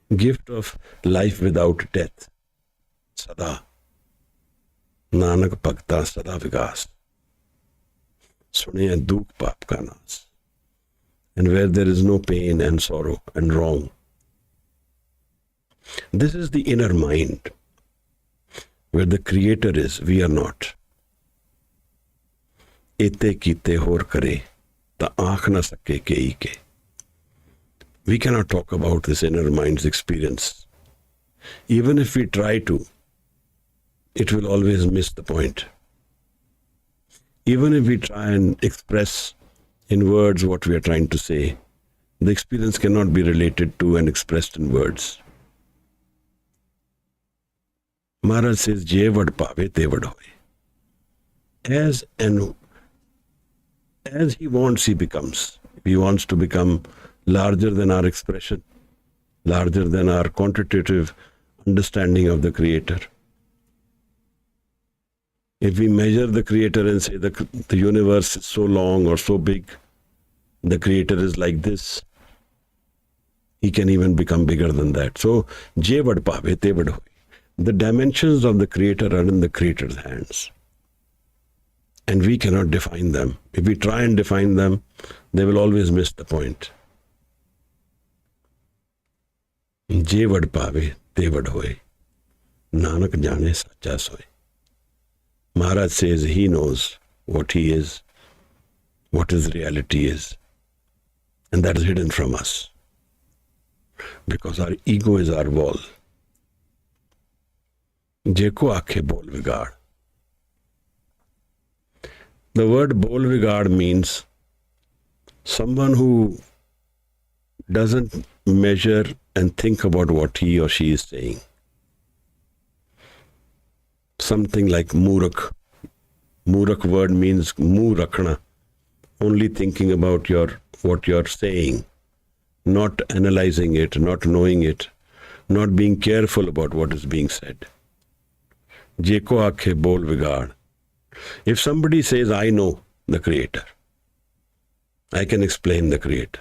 a gift of life without death. Sada. Nanak Bhakta Sada Vigas. Suniya Dukh Paap Ka Nas. And where there is no pain and sorrow and wrong. This is the inner mind, where the Creator is, we are not. Ete kite hor kare, ta aankh na sake kei ke. We cannot talk about this inner mind's experience. Even if we try to, it will always miss the point. Even if we try and express in words what we are trying to say, the experience cannot be related to and expressed in words. Maharaj says, Je vad pave, te vad hoy. As he wants, he becomes. If he wants to become larger than our expression, larger than our quantitative understanding of the Creator. If we measure the Creator and say the universe is so long or so big, the Creator is like this, he can even become bigger than that. So, Je vad pave, te vad hoy. The dimensions of the Creator are in the Creator's hands. And we cannot define them. If we try and define them, they will always miss the point. Je vad pave, te vad hoy. Nanak jane sacha soy. Maharaj says he knows what he is, what his reality is. And that is hidden from us. Because our ego is our wall. Jeko aakhe bol vigad. The word bol vigad means someone who doesn't measure and think about what he or she is saying. Something like murak. Murak word means mu rakhna. Only thinking about what you're saying, not analyzing it, not knowing it, not being careful about what is being said. Jeko aakhe bol vigad. If somebody says, I know the Creator, I can explain the Creator,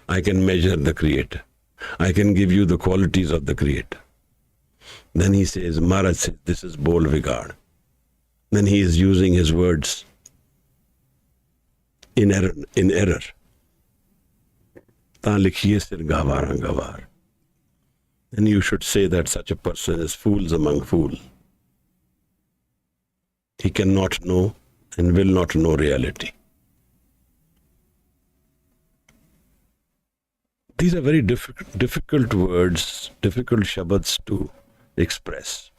I can measure the Creator, I can give you the qualities of the Creator, then he says, Maharaj says, this is bol vigad. Then he is using his words in error. Ta likhiye sir gavaran gavar. And you should say that such a person is fools among fools. He cannot know and will not know reality. These are very difficult words, difficult shabads to express.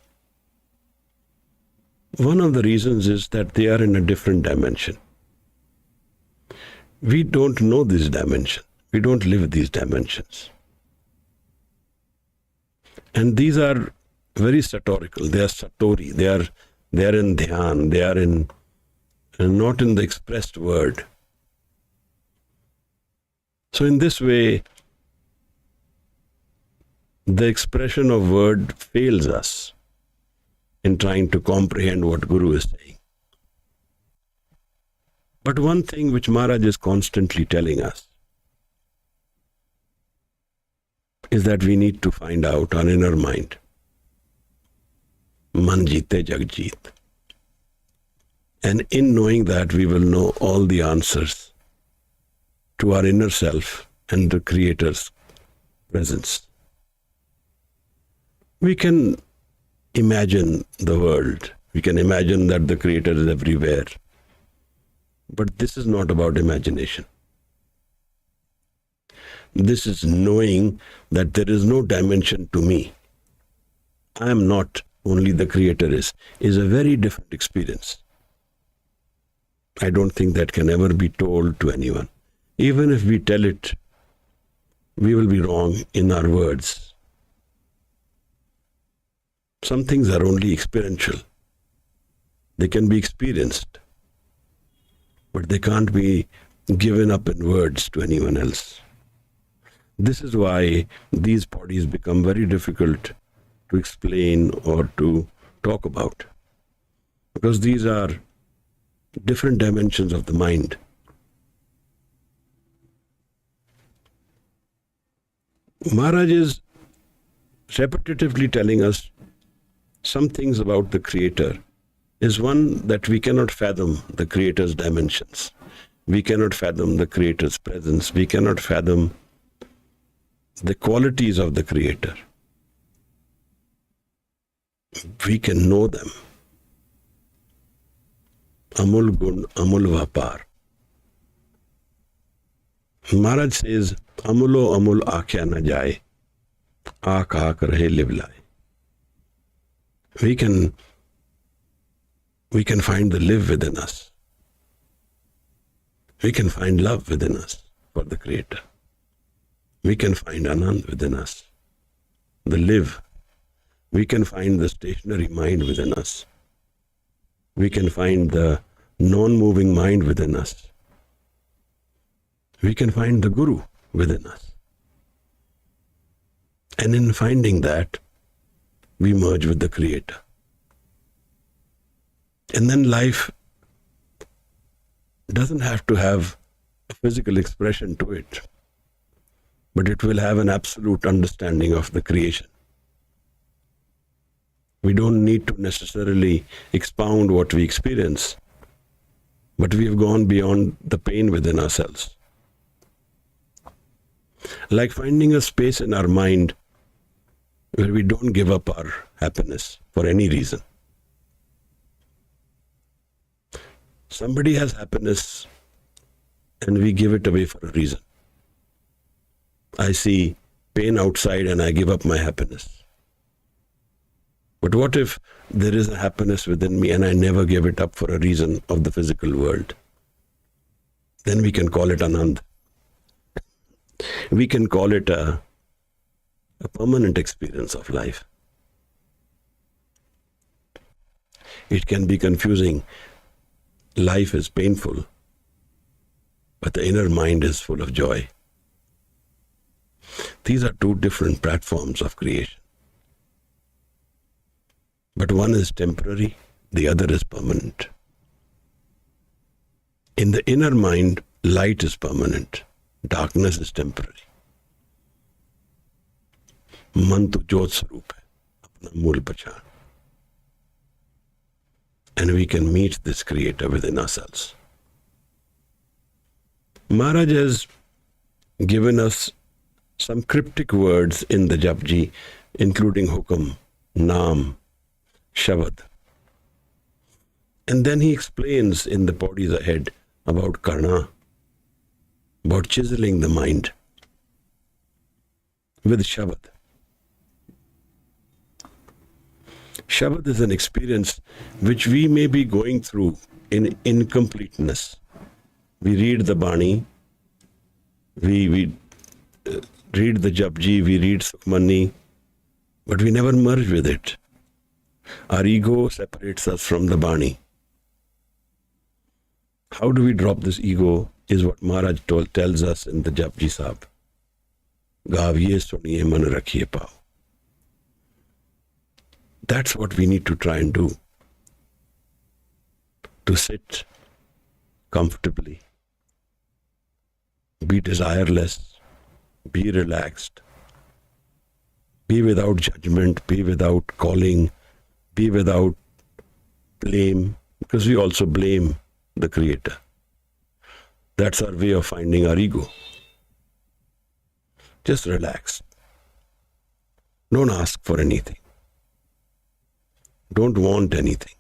One of the reasons is that they are in a different dimension. We don't know this dimension. We don't live these dimensions. And these are very satorical. They are satori. They are in dhyan. They are in not in the expressed word. So in this way, the expression of word fails us in trying to comprehend what Guru is saying. But one thing which Maharaj is constantly telling us is that we need to find out our inner mind. Man jeete jag jeet. And in knowing that, we will know all the answers to our inner self and the Creator's presence. We can imagine the world. We can imagine that the Creator is everywhere. But this is not about imagination. This is knowing that there is no dimension to me. I am not, only the Creator is a very different experience. I don't think that can ever be told to anyone. Even if we tell it, we will be wrong in our words. Some things are only experiential. They can be experienced, but they can't be given up in words to anyone else. This is why these bodies become very difficult to explain or to talk about, because these are different dimensions of the mind. Maharaj is repetitively telling us some things about the Creator. Is one that we cannot fathom the Creator's dimensions. We cannot fathom the Creator's presence. We cannot fathom the qualities of the Creator. We can know them. Amul gun, amul vapar. Maharaj says, Amulo amul akhya na jaye, aak aak rahe livlaye. We can find the live within us. We can find love within us for the Creator. We can find Anand within us, the live. We can find the stationary mind within us. We can find the non-moving mind within us. We can find the Guru within us. And in finding that, we merge with the Creator. And then life doesn't have to have a physical expression to it, but it will have an absolute understanding of the creation. We don't need to necessarily expound what we experience, but we have gone beyond the pain within ourselves. Like finding a space in our mind where we don't give up our happiness for any reason. Somebody has happiness and we give it away for a reason. I see pain outside and I give up my happiness. But what if there is a happiness within me and I never give it up for a reason of the physical world? Then we can call it Anand. We can call it a permanent experience of life. It can be confusing. Life is painful, but the inner mind is full of joy. These are two different platforms of creation. But one is temporary, the other is permanent. In the inner mind, light is permanent, darkness is temporary. Man to Jyot Swarup hai, apna mool pachan. And we can meet this Creator within ourselves. Maharaj has given us some cryptic words in the JAPJI, including Hukam, Naam, Shabad. And then he explains in the bodies ahead about Karna, about chiseling the mind with Shabad. Shabad is an experience which we may be going through in incompleteness. We read the Baani, we read the JAPJI, we read Sukhmani, but we never merge with it. Our ego separates us from the Baani. How do we drop this ego is what Maharaj tells us in the JAPJI Sahib. Gaviye suniye man rakhiye pao. That's what we need to try and do. To sit comfortably, be desireless, be relaxed, be without judgment, be without calling, be without blame, because we also blame the Creator. That's our way of finding our ego. Just relax. Don't ask for anything. Don't want anything.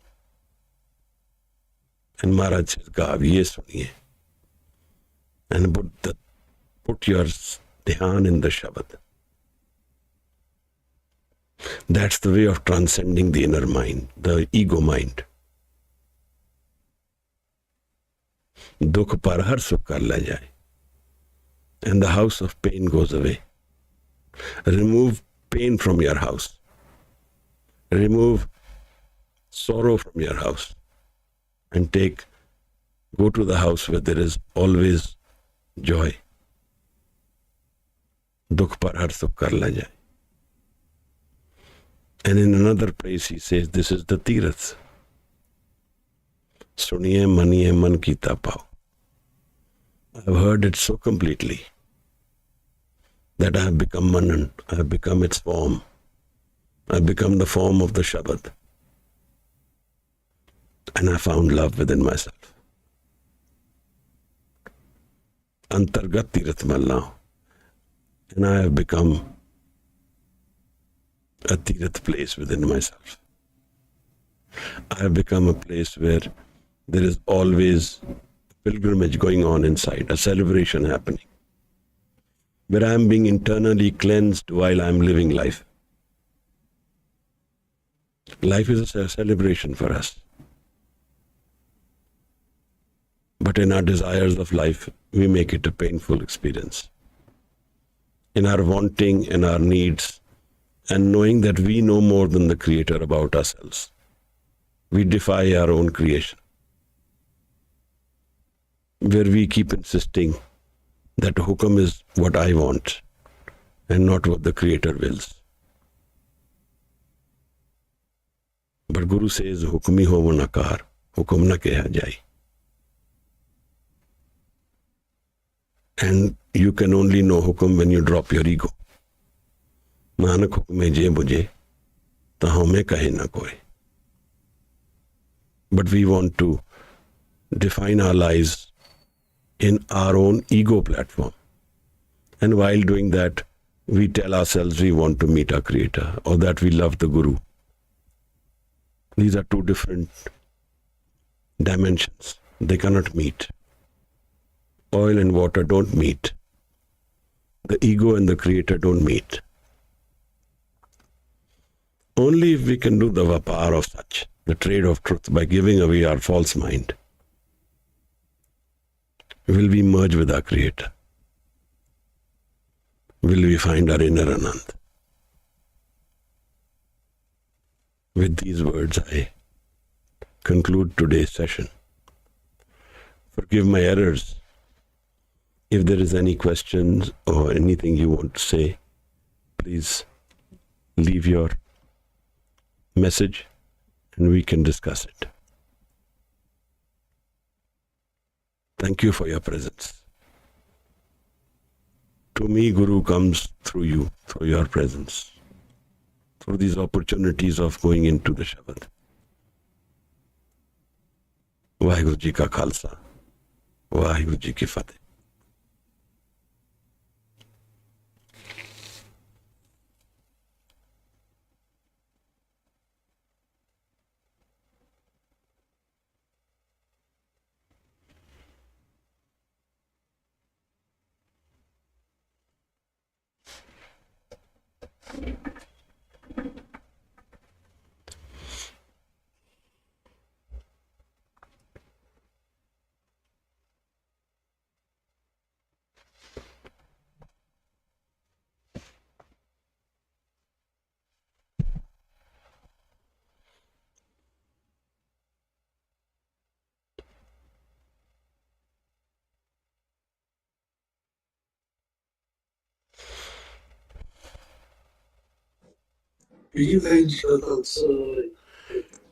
And Maharaj says, Gaviye suniye. And put your dhyan in the Shabad. That's the way of transcending the inner mind, the ego mind. Dukh par har sukh kar la jaye. And the house of pain goes away. Remove pain from your house. Remove sorrow from your house. And go to the house where there is always joy. dukh par har sukh kar la jaye. And in another place he says, this is the tirath. Suniye maniye man ki tapao. I've heard it so completely that I have become manan. I have become its form. I have become the form of the Shabad. And I found love within myself. Antargat tirath malna. And I have become a tirath place within myself. I have become a place where there is always pilgrimage going on inside, a celebration happening, where I am being internally cleansed while I am living life. Life is a celebration for us. But in our desires of life, we make it a painful experience. In our wanting and our needs, and knowing that we know more than the Creator about ourselves, we defy our own creation, where we keep insisting that hukum is what I want and not what the Creator wills. But Guru says, hukmi ho nakar, hukum na keha jai. And you can only know hukum when you drop your ego. Nanak हुक्मे जे बुझे तो हमें कहे ना कोई. But we want to define our lives in our own ego platform. And while doing that, we tell ourselves we want to meet our Creator or that we love the Guru. These are two different dimensions. They cannot meet. Oil and water don't meet. The ego and the Creator don't meet. Only if we can do the vapar of such, the trade of truth, by giving away our false mind, will we merge with our Creator. Will we find our inner Anand. With these words, I conclude today's session. Forgive my errors. If there is any questions or anything you want to say, please leave your message and we can discuss it. Thank you for your presence. To me, Guru comes through you, through your presence, through these opportunities of going into the Shabad. Waheguru Ji ka Khalsa, Waheguru Ji ki Fateh.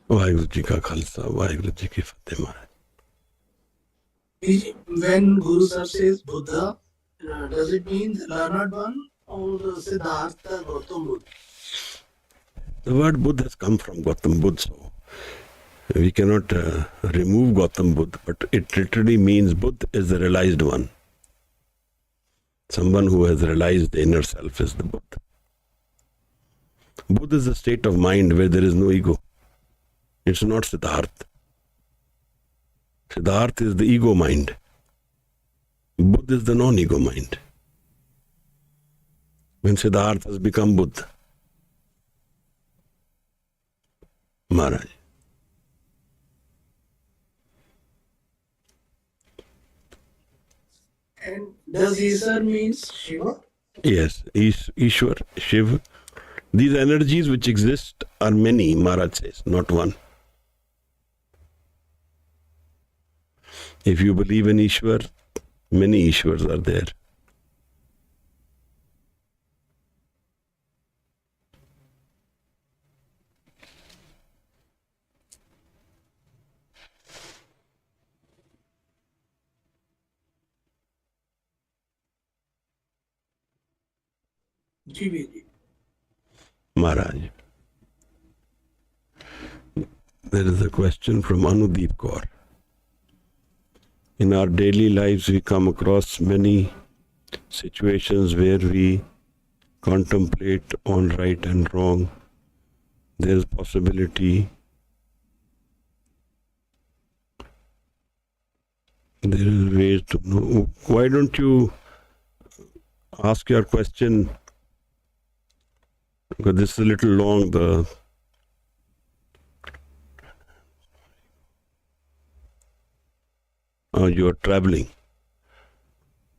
Waheguru Ji ka Khalsa, Waheguru Ji ki Fateh Maharaj. When Guru Sir says Buddha, does it mean the learned one or Siddhartha Gautam Buddha? The word Buddha has come from Gautam Buddha, so we cannot remove Gautam Buddha, but it literally means Buddha is the realized one. Someone who has realized the inner self is the Buddha. Buddha is a state of mind where there is no ego. It's not Siddhartha. Siddhartha is the ego mind. Buddha is the non-ego mind. When Siddhartha has become Buddha, Maharaj. And does Isar means Shiva? Yes, Ishwar, Shiv. These energies which exist are many, Maharaj says, not one. If you believe in Ishwar, many Ishwars are there. जी भी जी। Maharaj. There is a question from Anudeep Kaur. In our daily lives, we come across many situations where we contemplate on right and wrong. There is possibility, there is ways to know. Why don't you ask your question? Because this is a little long. You are traveling.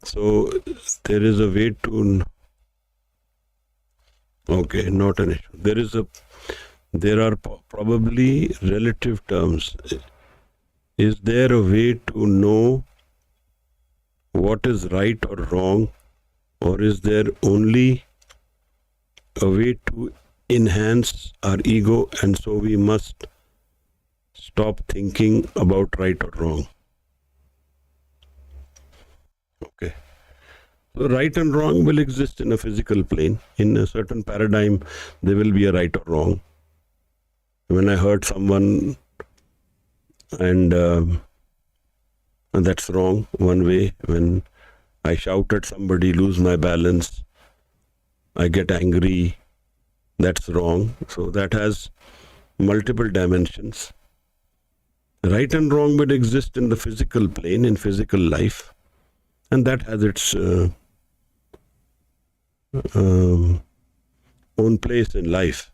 So there is a way to. Okay, not an issue. There are probably relative terms. Is there a way to know what is right or wrong, or is there only a way to enhance our ego, and so we must stop thinking about right or wrong? Okay. So right and wrong will exist in a physical plane. In a certain paradigm, there will be a right or wrong. When I hurt someone and that's wrong one way. When I shout at somebody, lose my balance, I get angry, that's wrong. So that has multiple dimensions. Right and wrong will exist in the physical plane, in physical life, and that has its own place in life.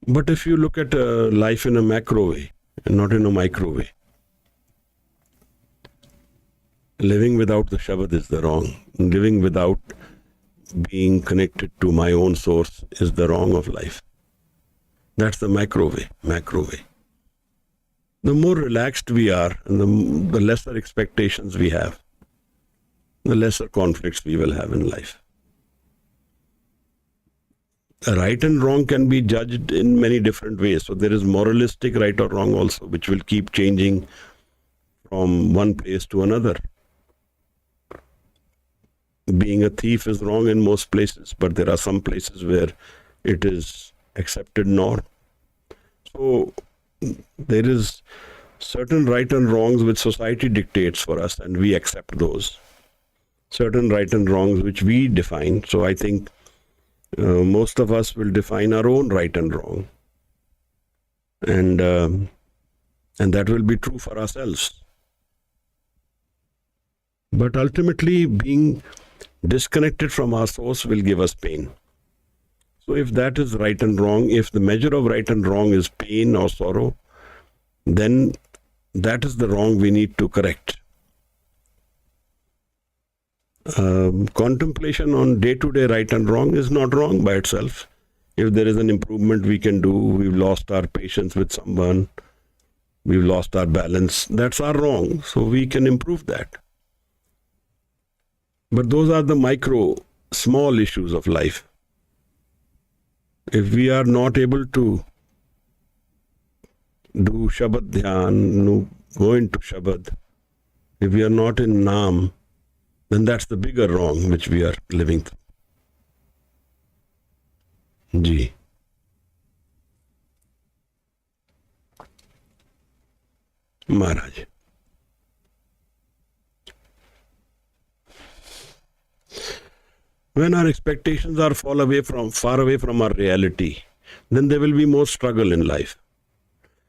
But if you look at life in a macro way and not in a micro way, living without the Shabad is the wrong. Living without being connected to my own source is the wrong of life. That's the macro way. The more relaxed we are, and the lesser expectations we have, the lesser conflicts we will have in life. Right and wrong can be judged in many different ways. So there is moralistic right or wrong also, which will keep changing from one place to another. Being a thief is wrong in most places, but there are some places where it is accepted norm. So there is certain right and wrongs which society dictates for us, and we accept those. Certain right and wrongs which we define. So I think most of us will define our own right and wrong, and that will be true for ourselves. But ultimately, being disconnected from our source will give us pain. So if that is right and wrong, if the measure of right and wrong is pain or sorrow, then that is the wrong we need to correct. Contemplation on day-to-day right and wrong is not wrong by itself. If there is an improvement we can do, we've lost our patience with someone, we've lost our balance, that's our wrong. So we can improve that. But those are the micro, small issues of life. If we are not able to do Shabad Dhyan, go into Shabad, if we are not in Naam, then that's the bigger wrong which we are living through. Ji. Maharaj. When our expectations are far away from our reality, then there will be more struggle in life.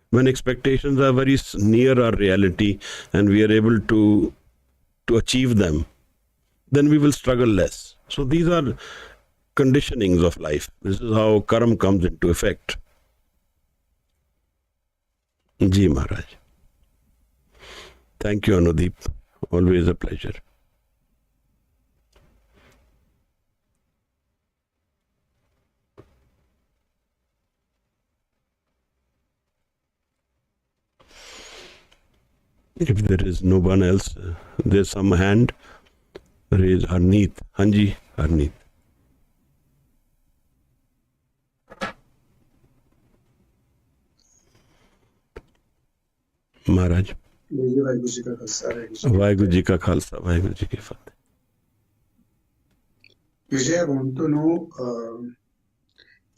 When expectations are very near our reality and we are able to achieve them, then we will struggle less. So these are conditionings of life. This is how karma comes into effect. Ji Maharaj. Thank you, Anudeep. Always a pleasure. If there is no one else, there's some hand. Raise Harneet. Hanji, Harneet. Maharaj. Waheguru Ji ka Khalsa, Waheguru Ji ki Fateh. Vijay, I want to know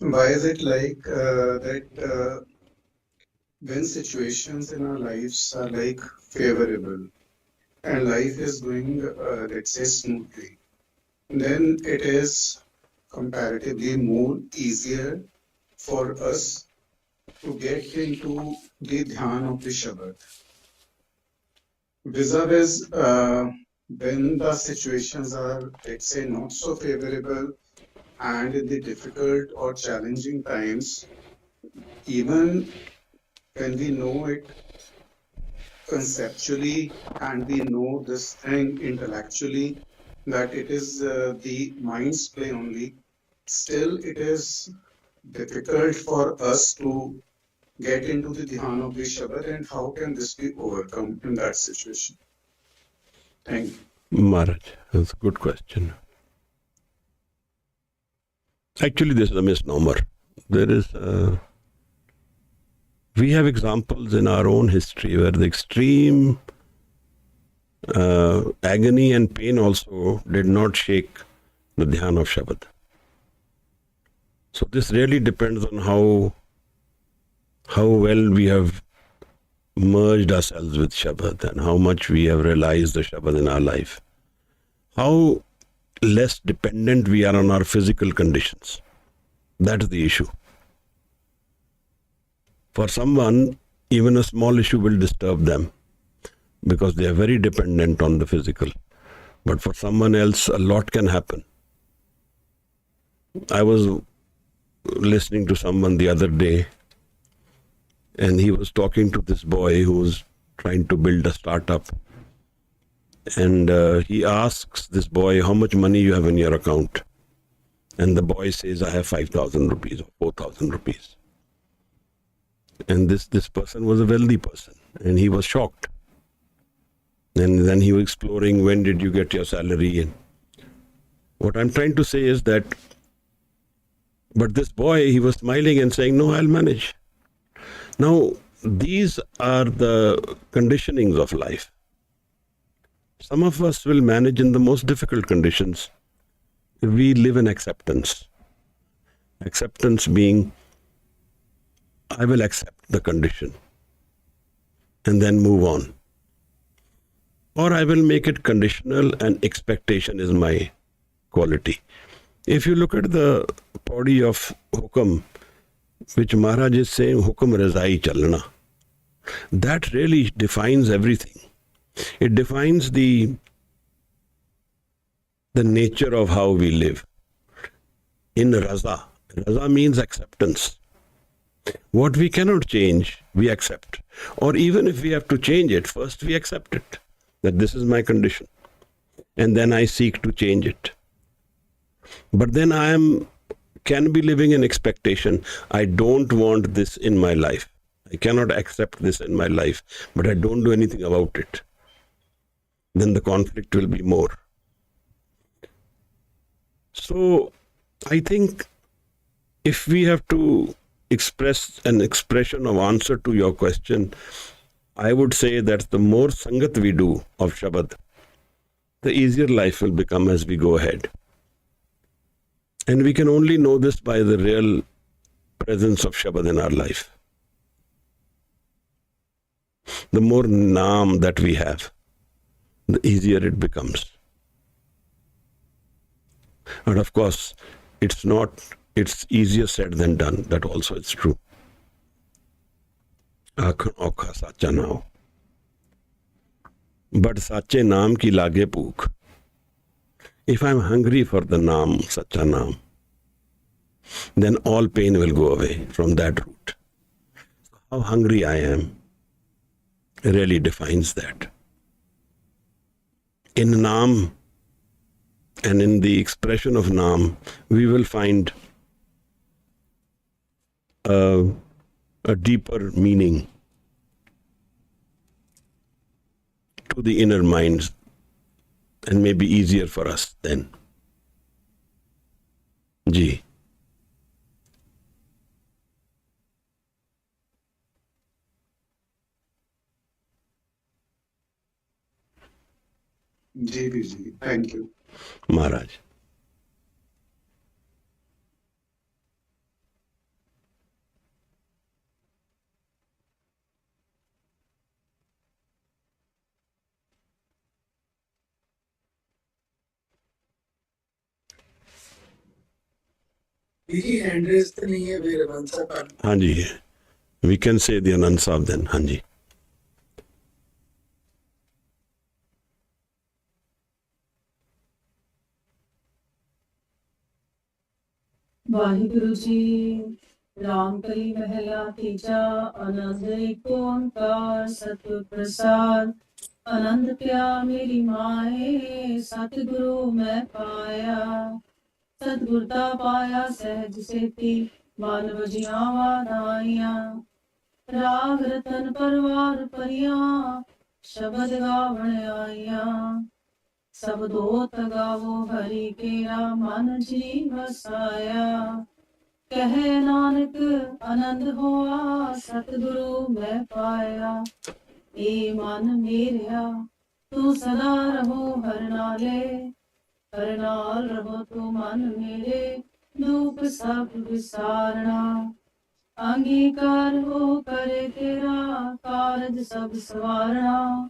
why is it like that when situations in our lives are like favorable and life is going, let's say, smoothly, then it is comparatively more easier for us to get into the dhyan of the Shabad. Vis-a-vis when the situations are, let's say, not so favorable and in the difficult or challenging times, even when we know it conceptually and we know this thing intellectually that it is the mind's play only, still it is difficult for us to get into the dhyan of the Shabad, and how can this be overcome in that situation? Thank you. Maharaj, that's a good question. Actually, this is a misnomer. There is, we have examples in our own history where the extreme agony and pain also did not shake the dhyan of Shabad. So this really depends on how well we have merged ourselves with Shabad and how much we have realized the Shabad in our life. How less dependent we are on our physical conditions. That's the issue. For someone, even a small issue will disturb them because they are very dependent on the physical. But for someone else, a lot can happen. I was listening to someone the other day, and he was talking to this boy who was trying to build a startup. And he asks this boy, how much money you have in your account? And the boy says, I have 5,000 rupees or 4,000 rupees. And this person was a wealthy person, and he was shocked. And then he was exploring, when did you get your salary? And what I'm trying to say is that, but this boy, he was smiling and saying, no, I'll manage. Now, these are the conditionings of life. Some of us will manage in the most difficult conditions if we live in acceptance. Acceptance being, I will accept the condition and then move on. Or I will make it conditional and expectation is my quality. If you look at the body of Hukam, which Maharaj is saying, Hukum Razai Chalna, that really defines everything. It defines the nature of how we live. In Raza, Raza means acceptance. What we cannot change, we accept. Or even if we have to change it, first we accept it, that this is my condition. And then I seek to change it. But then can be living in expectation. I don't want this in my life. I cannot accept this in my life, but I don't do anything about it. Then the conflict will be more. So I think if we have to express an expression of answer to your question, I would say that the more sangat we do of Shabad, the easier life will become as we go ahead. And we can only know this by the real presence of Shabad in our life. The more naam that we have, the easier it becomes. And of course, it's easier said than done. That also is true. Aukha sacha na ho. But sache naam ki lage bhook. If I'm hungry for the naam, sacha naam, then all pain will go away from that root. How hungry I am really defines that. In naam and in the expression of naam, we will find a deeper meaning to the inner minds and may be easier for us then. Ji. Ji, thank you. Maharaj. Ji hand रेस तो नहीं है फिर बंसा पर ਹਾਂਜੀ, we can say the Anand Sahib then. ਹਾਂਜੀ। ਵਾਹਿਗੁਰੂ ਜੀ। ਰਾਮ ਕਲੀ ਮਹਿਲਾ ਤੀਜਾ। ਆਨੰਦ ਏਕ ਓੰਕਾਰ ਸਤਿਗੁਰ ਪ੍ਰਸਾਦ। ਆਨੰਦ ਪਿਆ ਮੇਰੀ ਮਾਏ, ਸਤਿਗੁਰੂ ਮੈਂ ਪਾਇਆ। ਸਤਿਗੁਰ ਦਾ ਪਾਇਆ ਸਹਿਜ ਸੇਤੀ, ਮਨ ਵਜੀਆਂ ਵਾਧਾਈਆਂ। ਰਾਗ ਰਤਨ ਪਰਵਾਰ ਪਰੀਆਂ, ਸ਼ਬਦ ਗਾਵਣ ਆਈਆਂ। ਸਬਦੋ ਤਗਾਵੋ ਹਰੀ ਕੇਰਾ, ਮਨ ਜੀ ਵਸਾਇਆ। ਕਹੇ ਨਾਨਕ ਆਨੰਦ ਹੋਆ, ਸਤਿਗੁਰੂ ਮੈਂ ਪਾਇਆ। ਏ ਮਨ ਮੇਰਿਆ ਤੂੰ ਸਦਾ ਰਹੋ ਹਰ ਨਾਲੇ, ਹਰ ਨਾਲ ਰਹੋ ਤੂੰ ਮਨ ਮੇਰੇ, ਦੁਖ ਸਭ ਵਿਸਾਰਣਾ। ਅੰਗੀਕਾਰ ਹੋ ਕਰੇ ਤੇਰਾ, ਕਾਰਜ ਸਭ ਸਵਾਰਣਾ।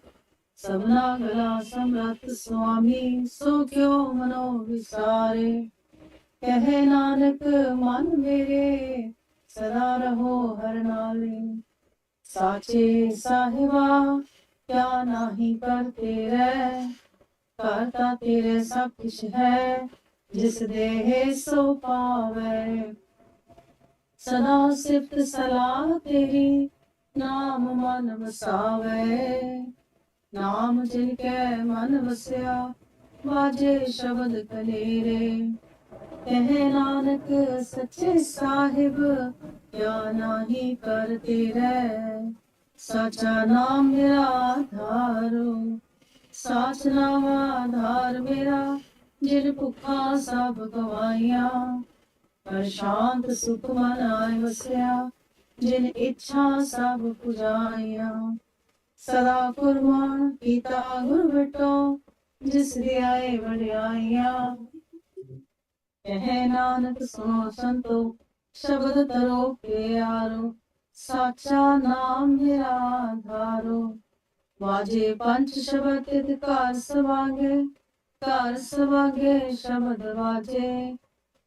ਸਭਨਾ ਗਲਾ ਸਮਰੱਥ ਸੁਆਮੀ, ਸੋ ਕਿਉ ਮਨੋ ਵਿਸਾਰੇ। ਕਹੇ ਨਾਨਕ ਮਨ ਮੇਰੇ, ਸਦਾ ਰਹੋ ਹਰ ਨਾਲੇ। ਸਾਚੇ ਸਾਹਿਬਾ ਕਿਆ ਨਾਹੀ ਕਰ ਤੇਰੇ, ਕਰਤਾ ਤੇਰੇ ਸਭ ਕੁਛ ਹੈ, ਜਿਸ ਦੇਹ ਸੋ ਪਾਵੇ। ਸਦਾ ਸਿਫਤ ਸਲਾਹ ਤੇਰੀ, ਨਾਮ ਮਨ ਵਸਾਵੇ। ਨਾਮ ਜਿਨ ਕੈ ਮਨ ਵਸਿਆ, ਵਾਜੇ ਸ਼ਬਦ ਕਲੇਰੇ। ਕਹੇ ਨਾਨਕ ਸੱਚੇ ਸਾਹਿਬ ਕਿਆ ਨਾਹੀ ਕਰ ਤੇਰੇ। ਸਾਚਾ ਨਾਮ ਮੇਰਾ ਆਧਾਰੋ, ਸਾਚ ਨਾਮ ਆਧਾਰ ਮੇਰਾ। ਜਿਨ ਭੁੱਖਾਂ ਸਭ ਗਵਾਈਆਂ, ਪਰ ਸ਼ਾਂਤ ਸੁਖ ਮਨ ਆਇ ਵਸਿਆ। ਜਿਨ ਇੱਛਾ ਸਭ ਪੁਜਾਈਆਂ, ਸਦਾ ਕੁਰਬਾਨ ਕੀਤਾ ਗੁਰ ਭਟੋ, ਜਿਸ ਦੇ ਆਏ ਵਡਿਆਈਆਂ। ਕਹੇ ਨਾਨਕ ਸੁਣੋ ਸੰਤੋ, ਸ਼ਬਦ ਤਰੋ ਪਿਆਰੋ। ਸਾਚਾ ਨਾਮ ਮੇਰਾ ਆਧਾਰੋ, ਵਾਜੇ ਪੰਚ ਸ਼ਬਦ ਤਿਤ ਘਰ ਸਵਾਂਗੇ। ਘਰ ਸਵਾਂਗੇ ਸ਼ਬਦ ਵਾਜੇ,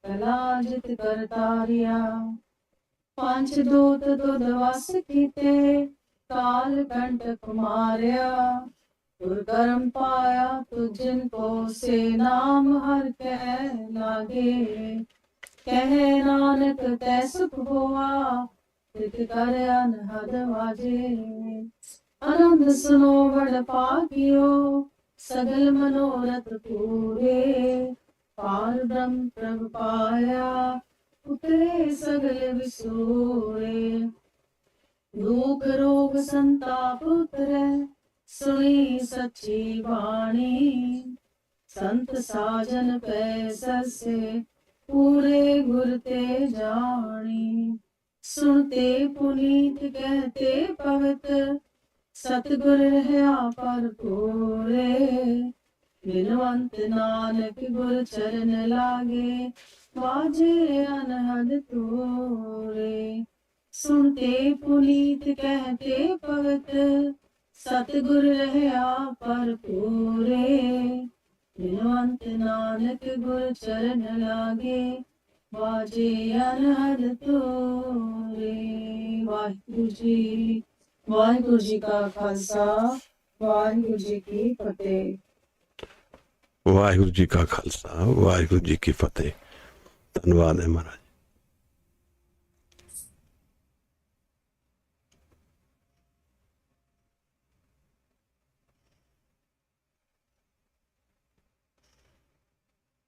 ਕਲਾ ਜਿਤ ਕਰ ਤਾਰਿਆ। ਪੰਜ ਦੂਤ ਦੁਧ ਵਸ ਕੀਤੇ, ਕਾਲ ਕੰਟਕ ਮਾਰਿਆ। ਗੁਰ ਕਰਮ ਪਾਇਆ ਤੁਜਨ ਕੋ, ਸੇ ਨਾਮ ਹਰ ਕੈ ਲਾਗੇ। ਕਹੇ ਨਾਨਕ ਤੈ ਸੁਖ ਹੋਆ, ਤਿਤ ਕਰ ਅਨਹਦ ਵਾਜੇ। ਆਨੰਦ ਸੁਨੋ ਵਡ ਭਾਗਿਓ, ਸਗਲ ਮਨੋਰਥ ਪੂਰੇ। ਪਾਰ ਬ੍ਰਹਮ ਪ੍ਰਭ ਪਾਇਆ, ਉਤਰੇ ਸਗਲ ਵਿਸੂਰੇ। ਦੁਖ ਰੋਗ ਸੰਤਾਪ ਉਤਰੈ, ਸੁਣੀ ਸੱਚੀ ਬਾਣੀ। ਸੰਤ ਸਾਜਨ ਪੈ ਸਰਸੇ, ਪੂਰੇ ਗੁਰ ਤੇ ਜਾਣੀ। ਸੁਣਤੇ ਪੁਨੀਤ ਕਹਤੇ ਭਗਤ, ਸਤਿਗੁਰ ਰਹਿਆ ਭਰਪੂਰੇ। ਬਿਨਵੰਤ ਨਾਨਕ ਗੁਰ ਚਰਨ ਲਾਗੇ, ਵਾਜੇ ਅਨਹਦ ਤੋਰੇ। ਸੁਣਤੇ ਪੁਨੀਤ ਕਹਤੇ ਭਗਤ, ਸਤਿਗੁਰ ਰਹਿਆ ਭਰਪੂਰੇ। ਬਿਨਵੰਤ ਨਾਨਕ ਗੁਰ ਚਰਨ ਲਾਗੇ, ਵਾਜੇ ਅਨਹਦ ਤੋਰੇ। ਵਾਹਿਗੁਰੂ ਜੀ। ਵਾਹਿਗੁਰੂ ਜੀ ਕਾ ਖਾਲਸਾ, ਵਾਹਿਗੁਰੂ ਜੀ ਕੀ ਫਤਿਹ। ਵਾਹਿਗੁਰੂ ਜੀ ਕਾ ਖਾਲਸਾ, ਵਾਹਿਗੁਰੂ ਜੀ ਕੀ ਫਤਿਹ। ਧੰਨਵਾਦ ਹੈ ਮਹਾਰਾਜ।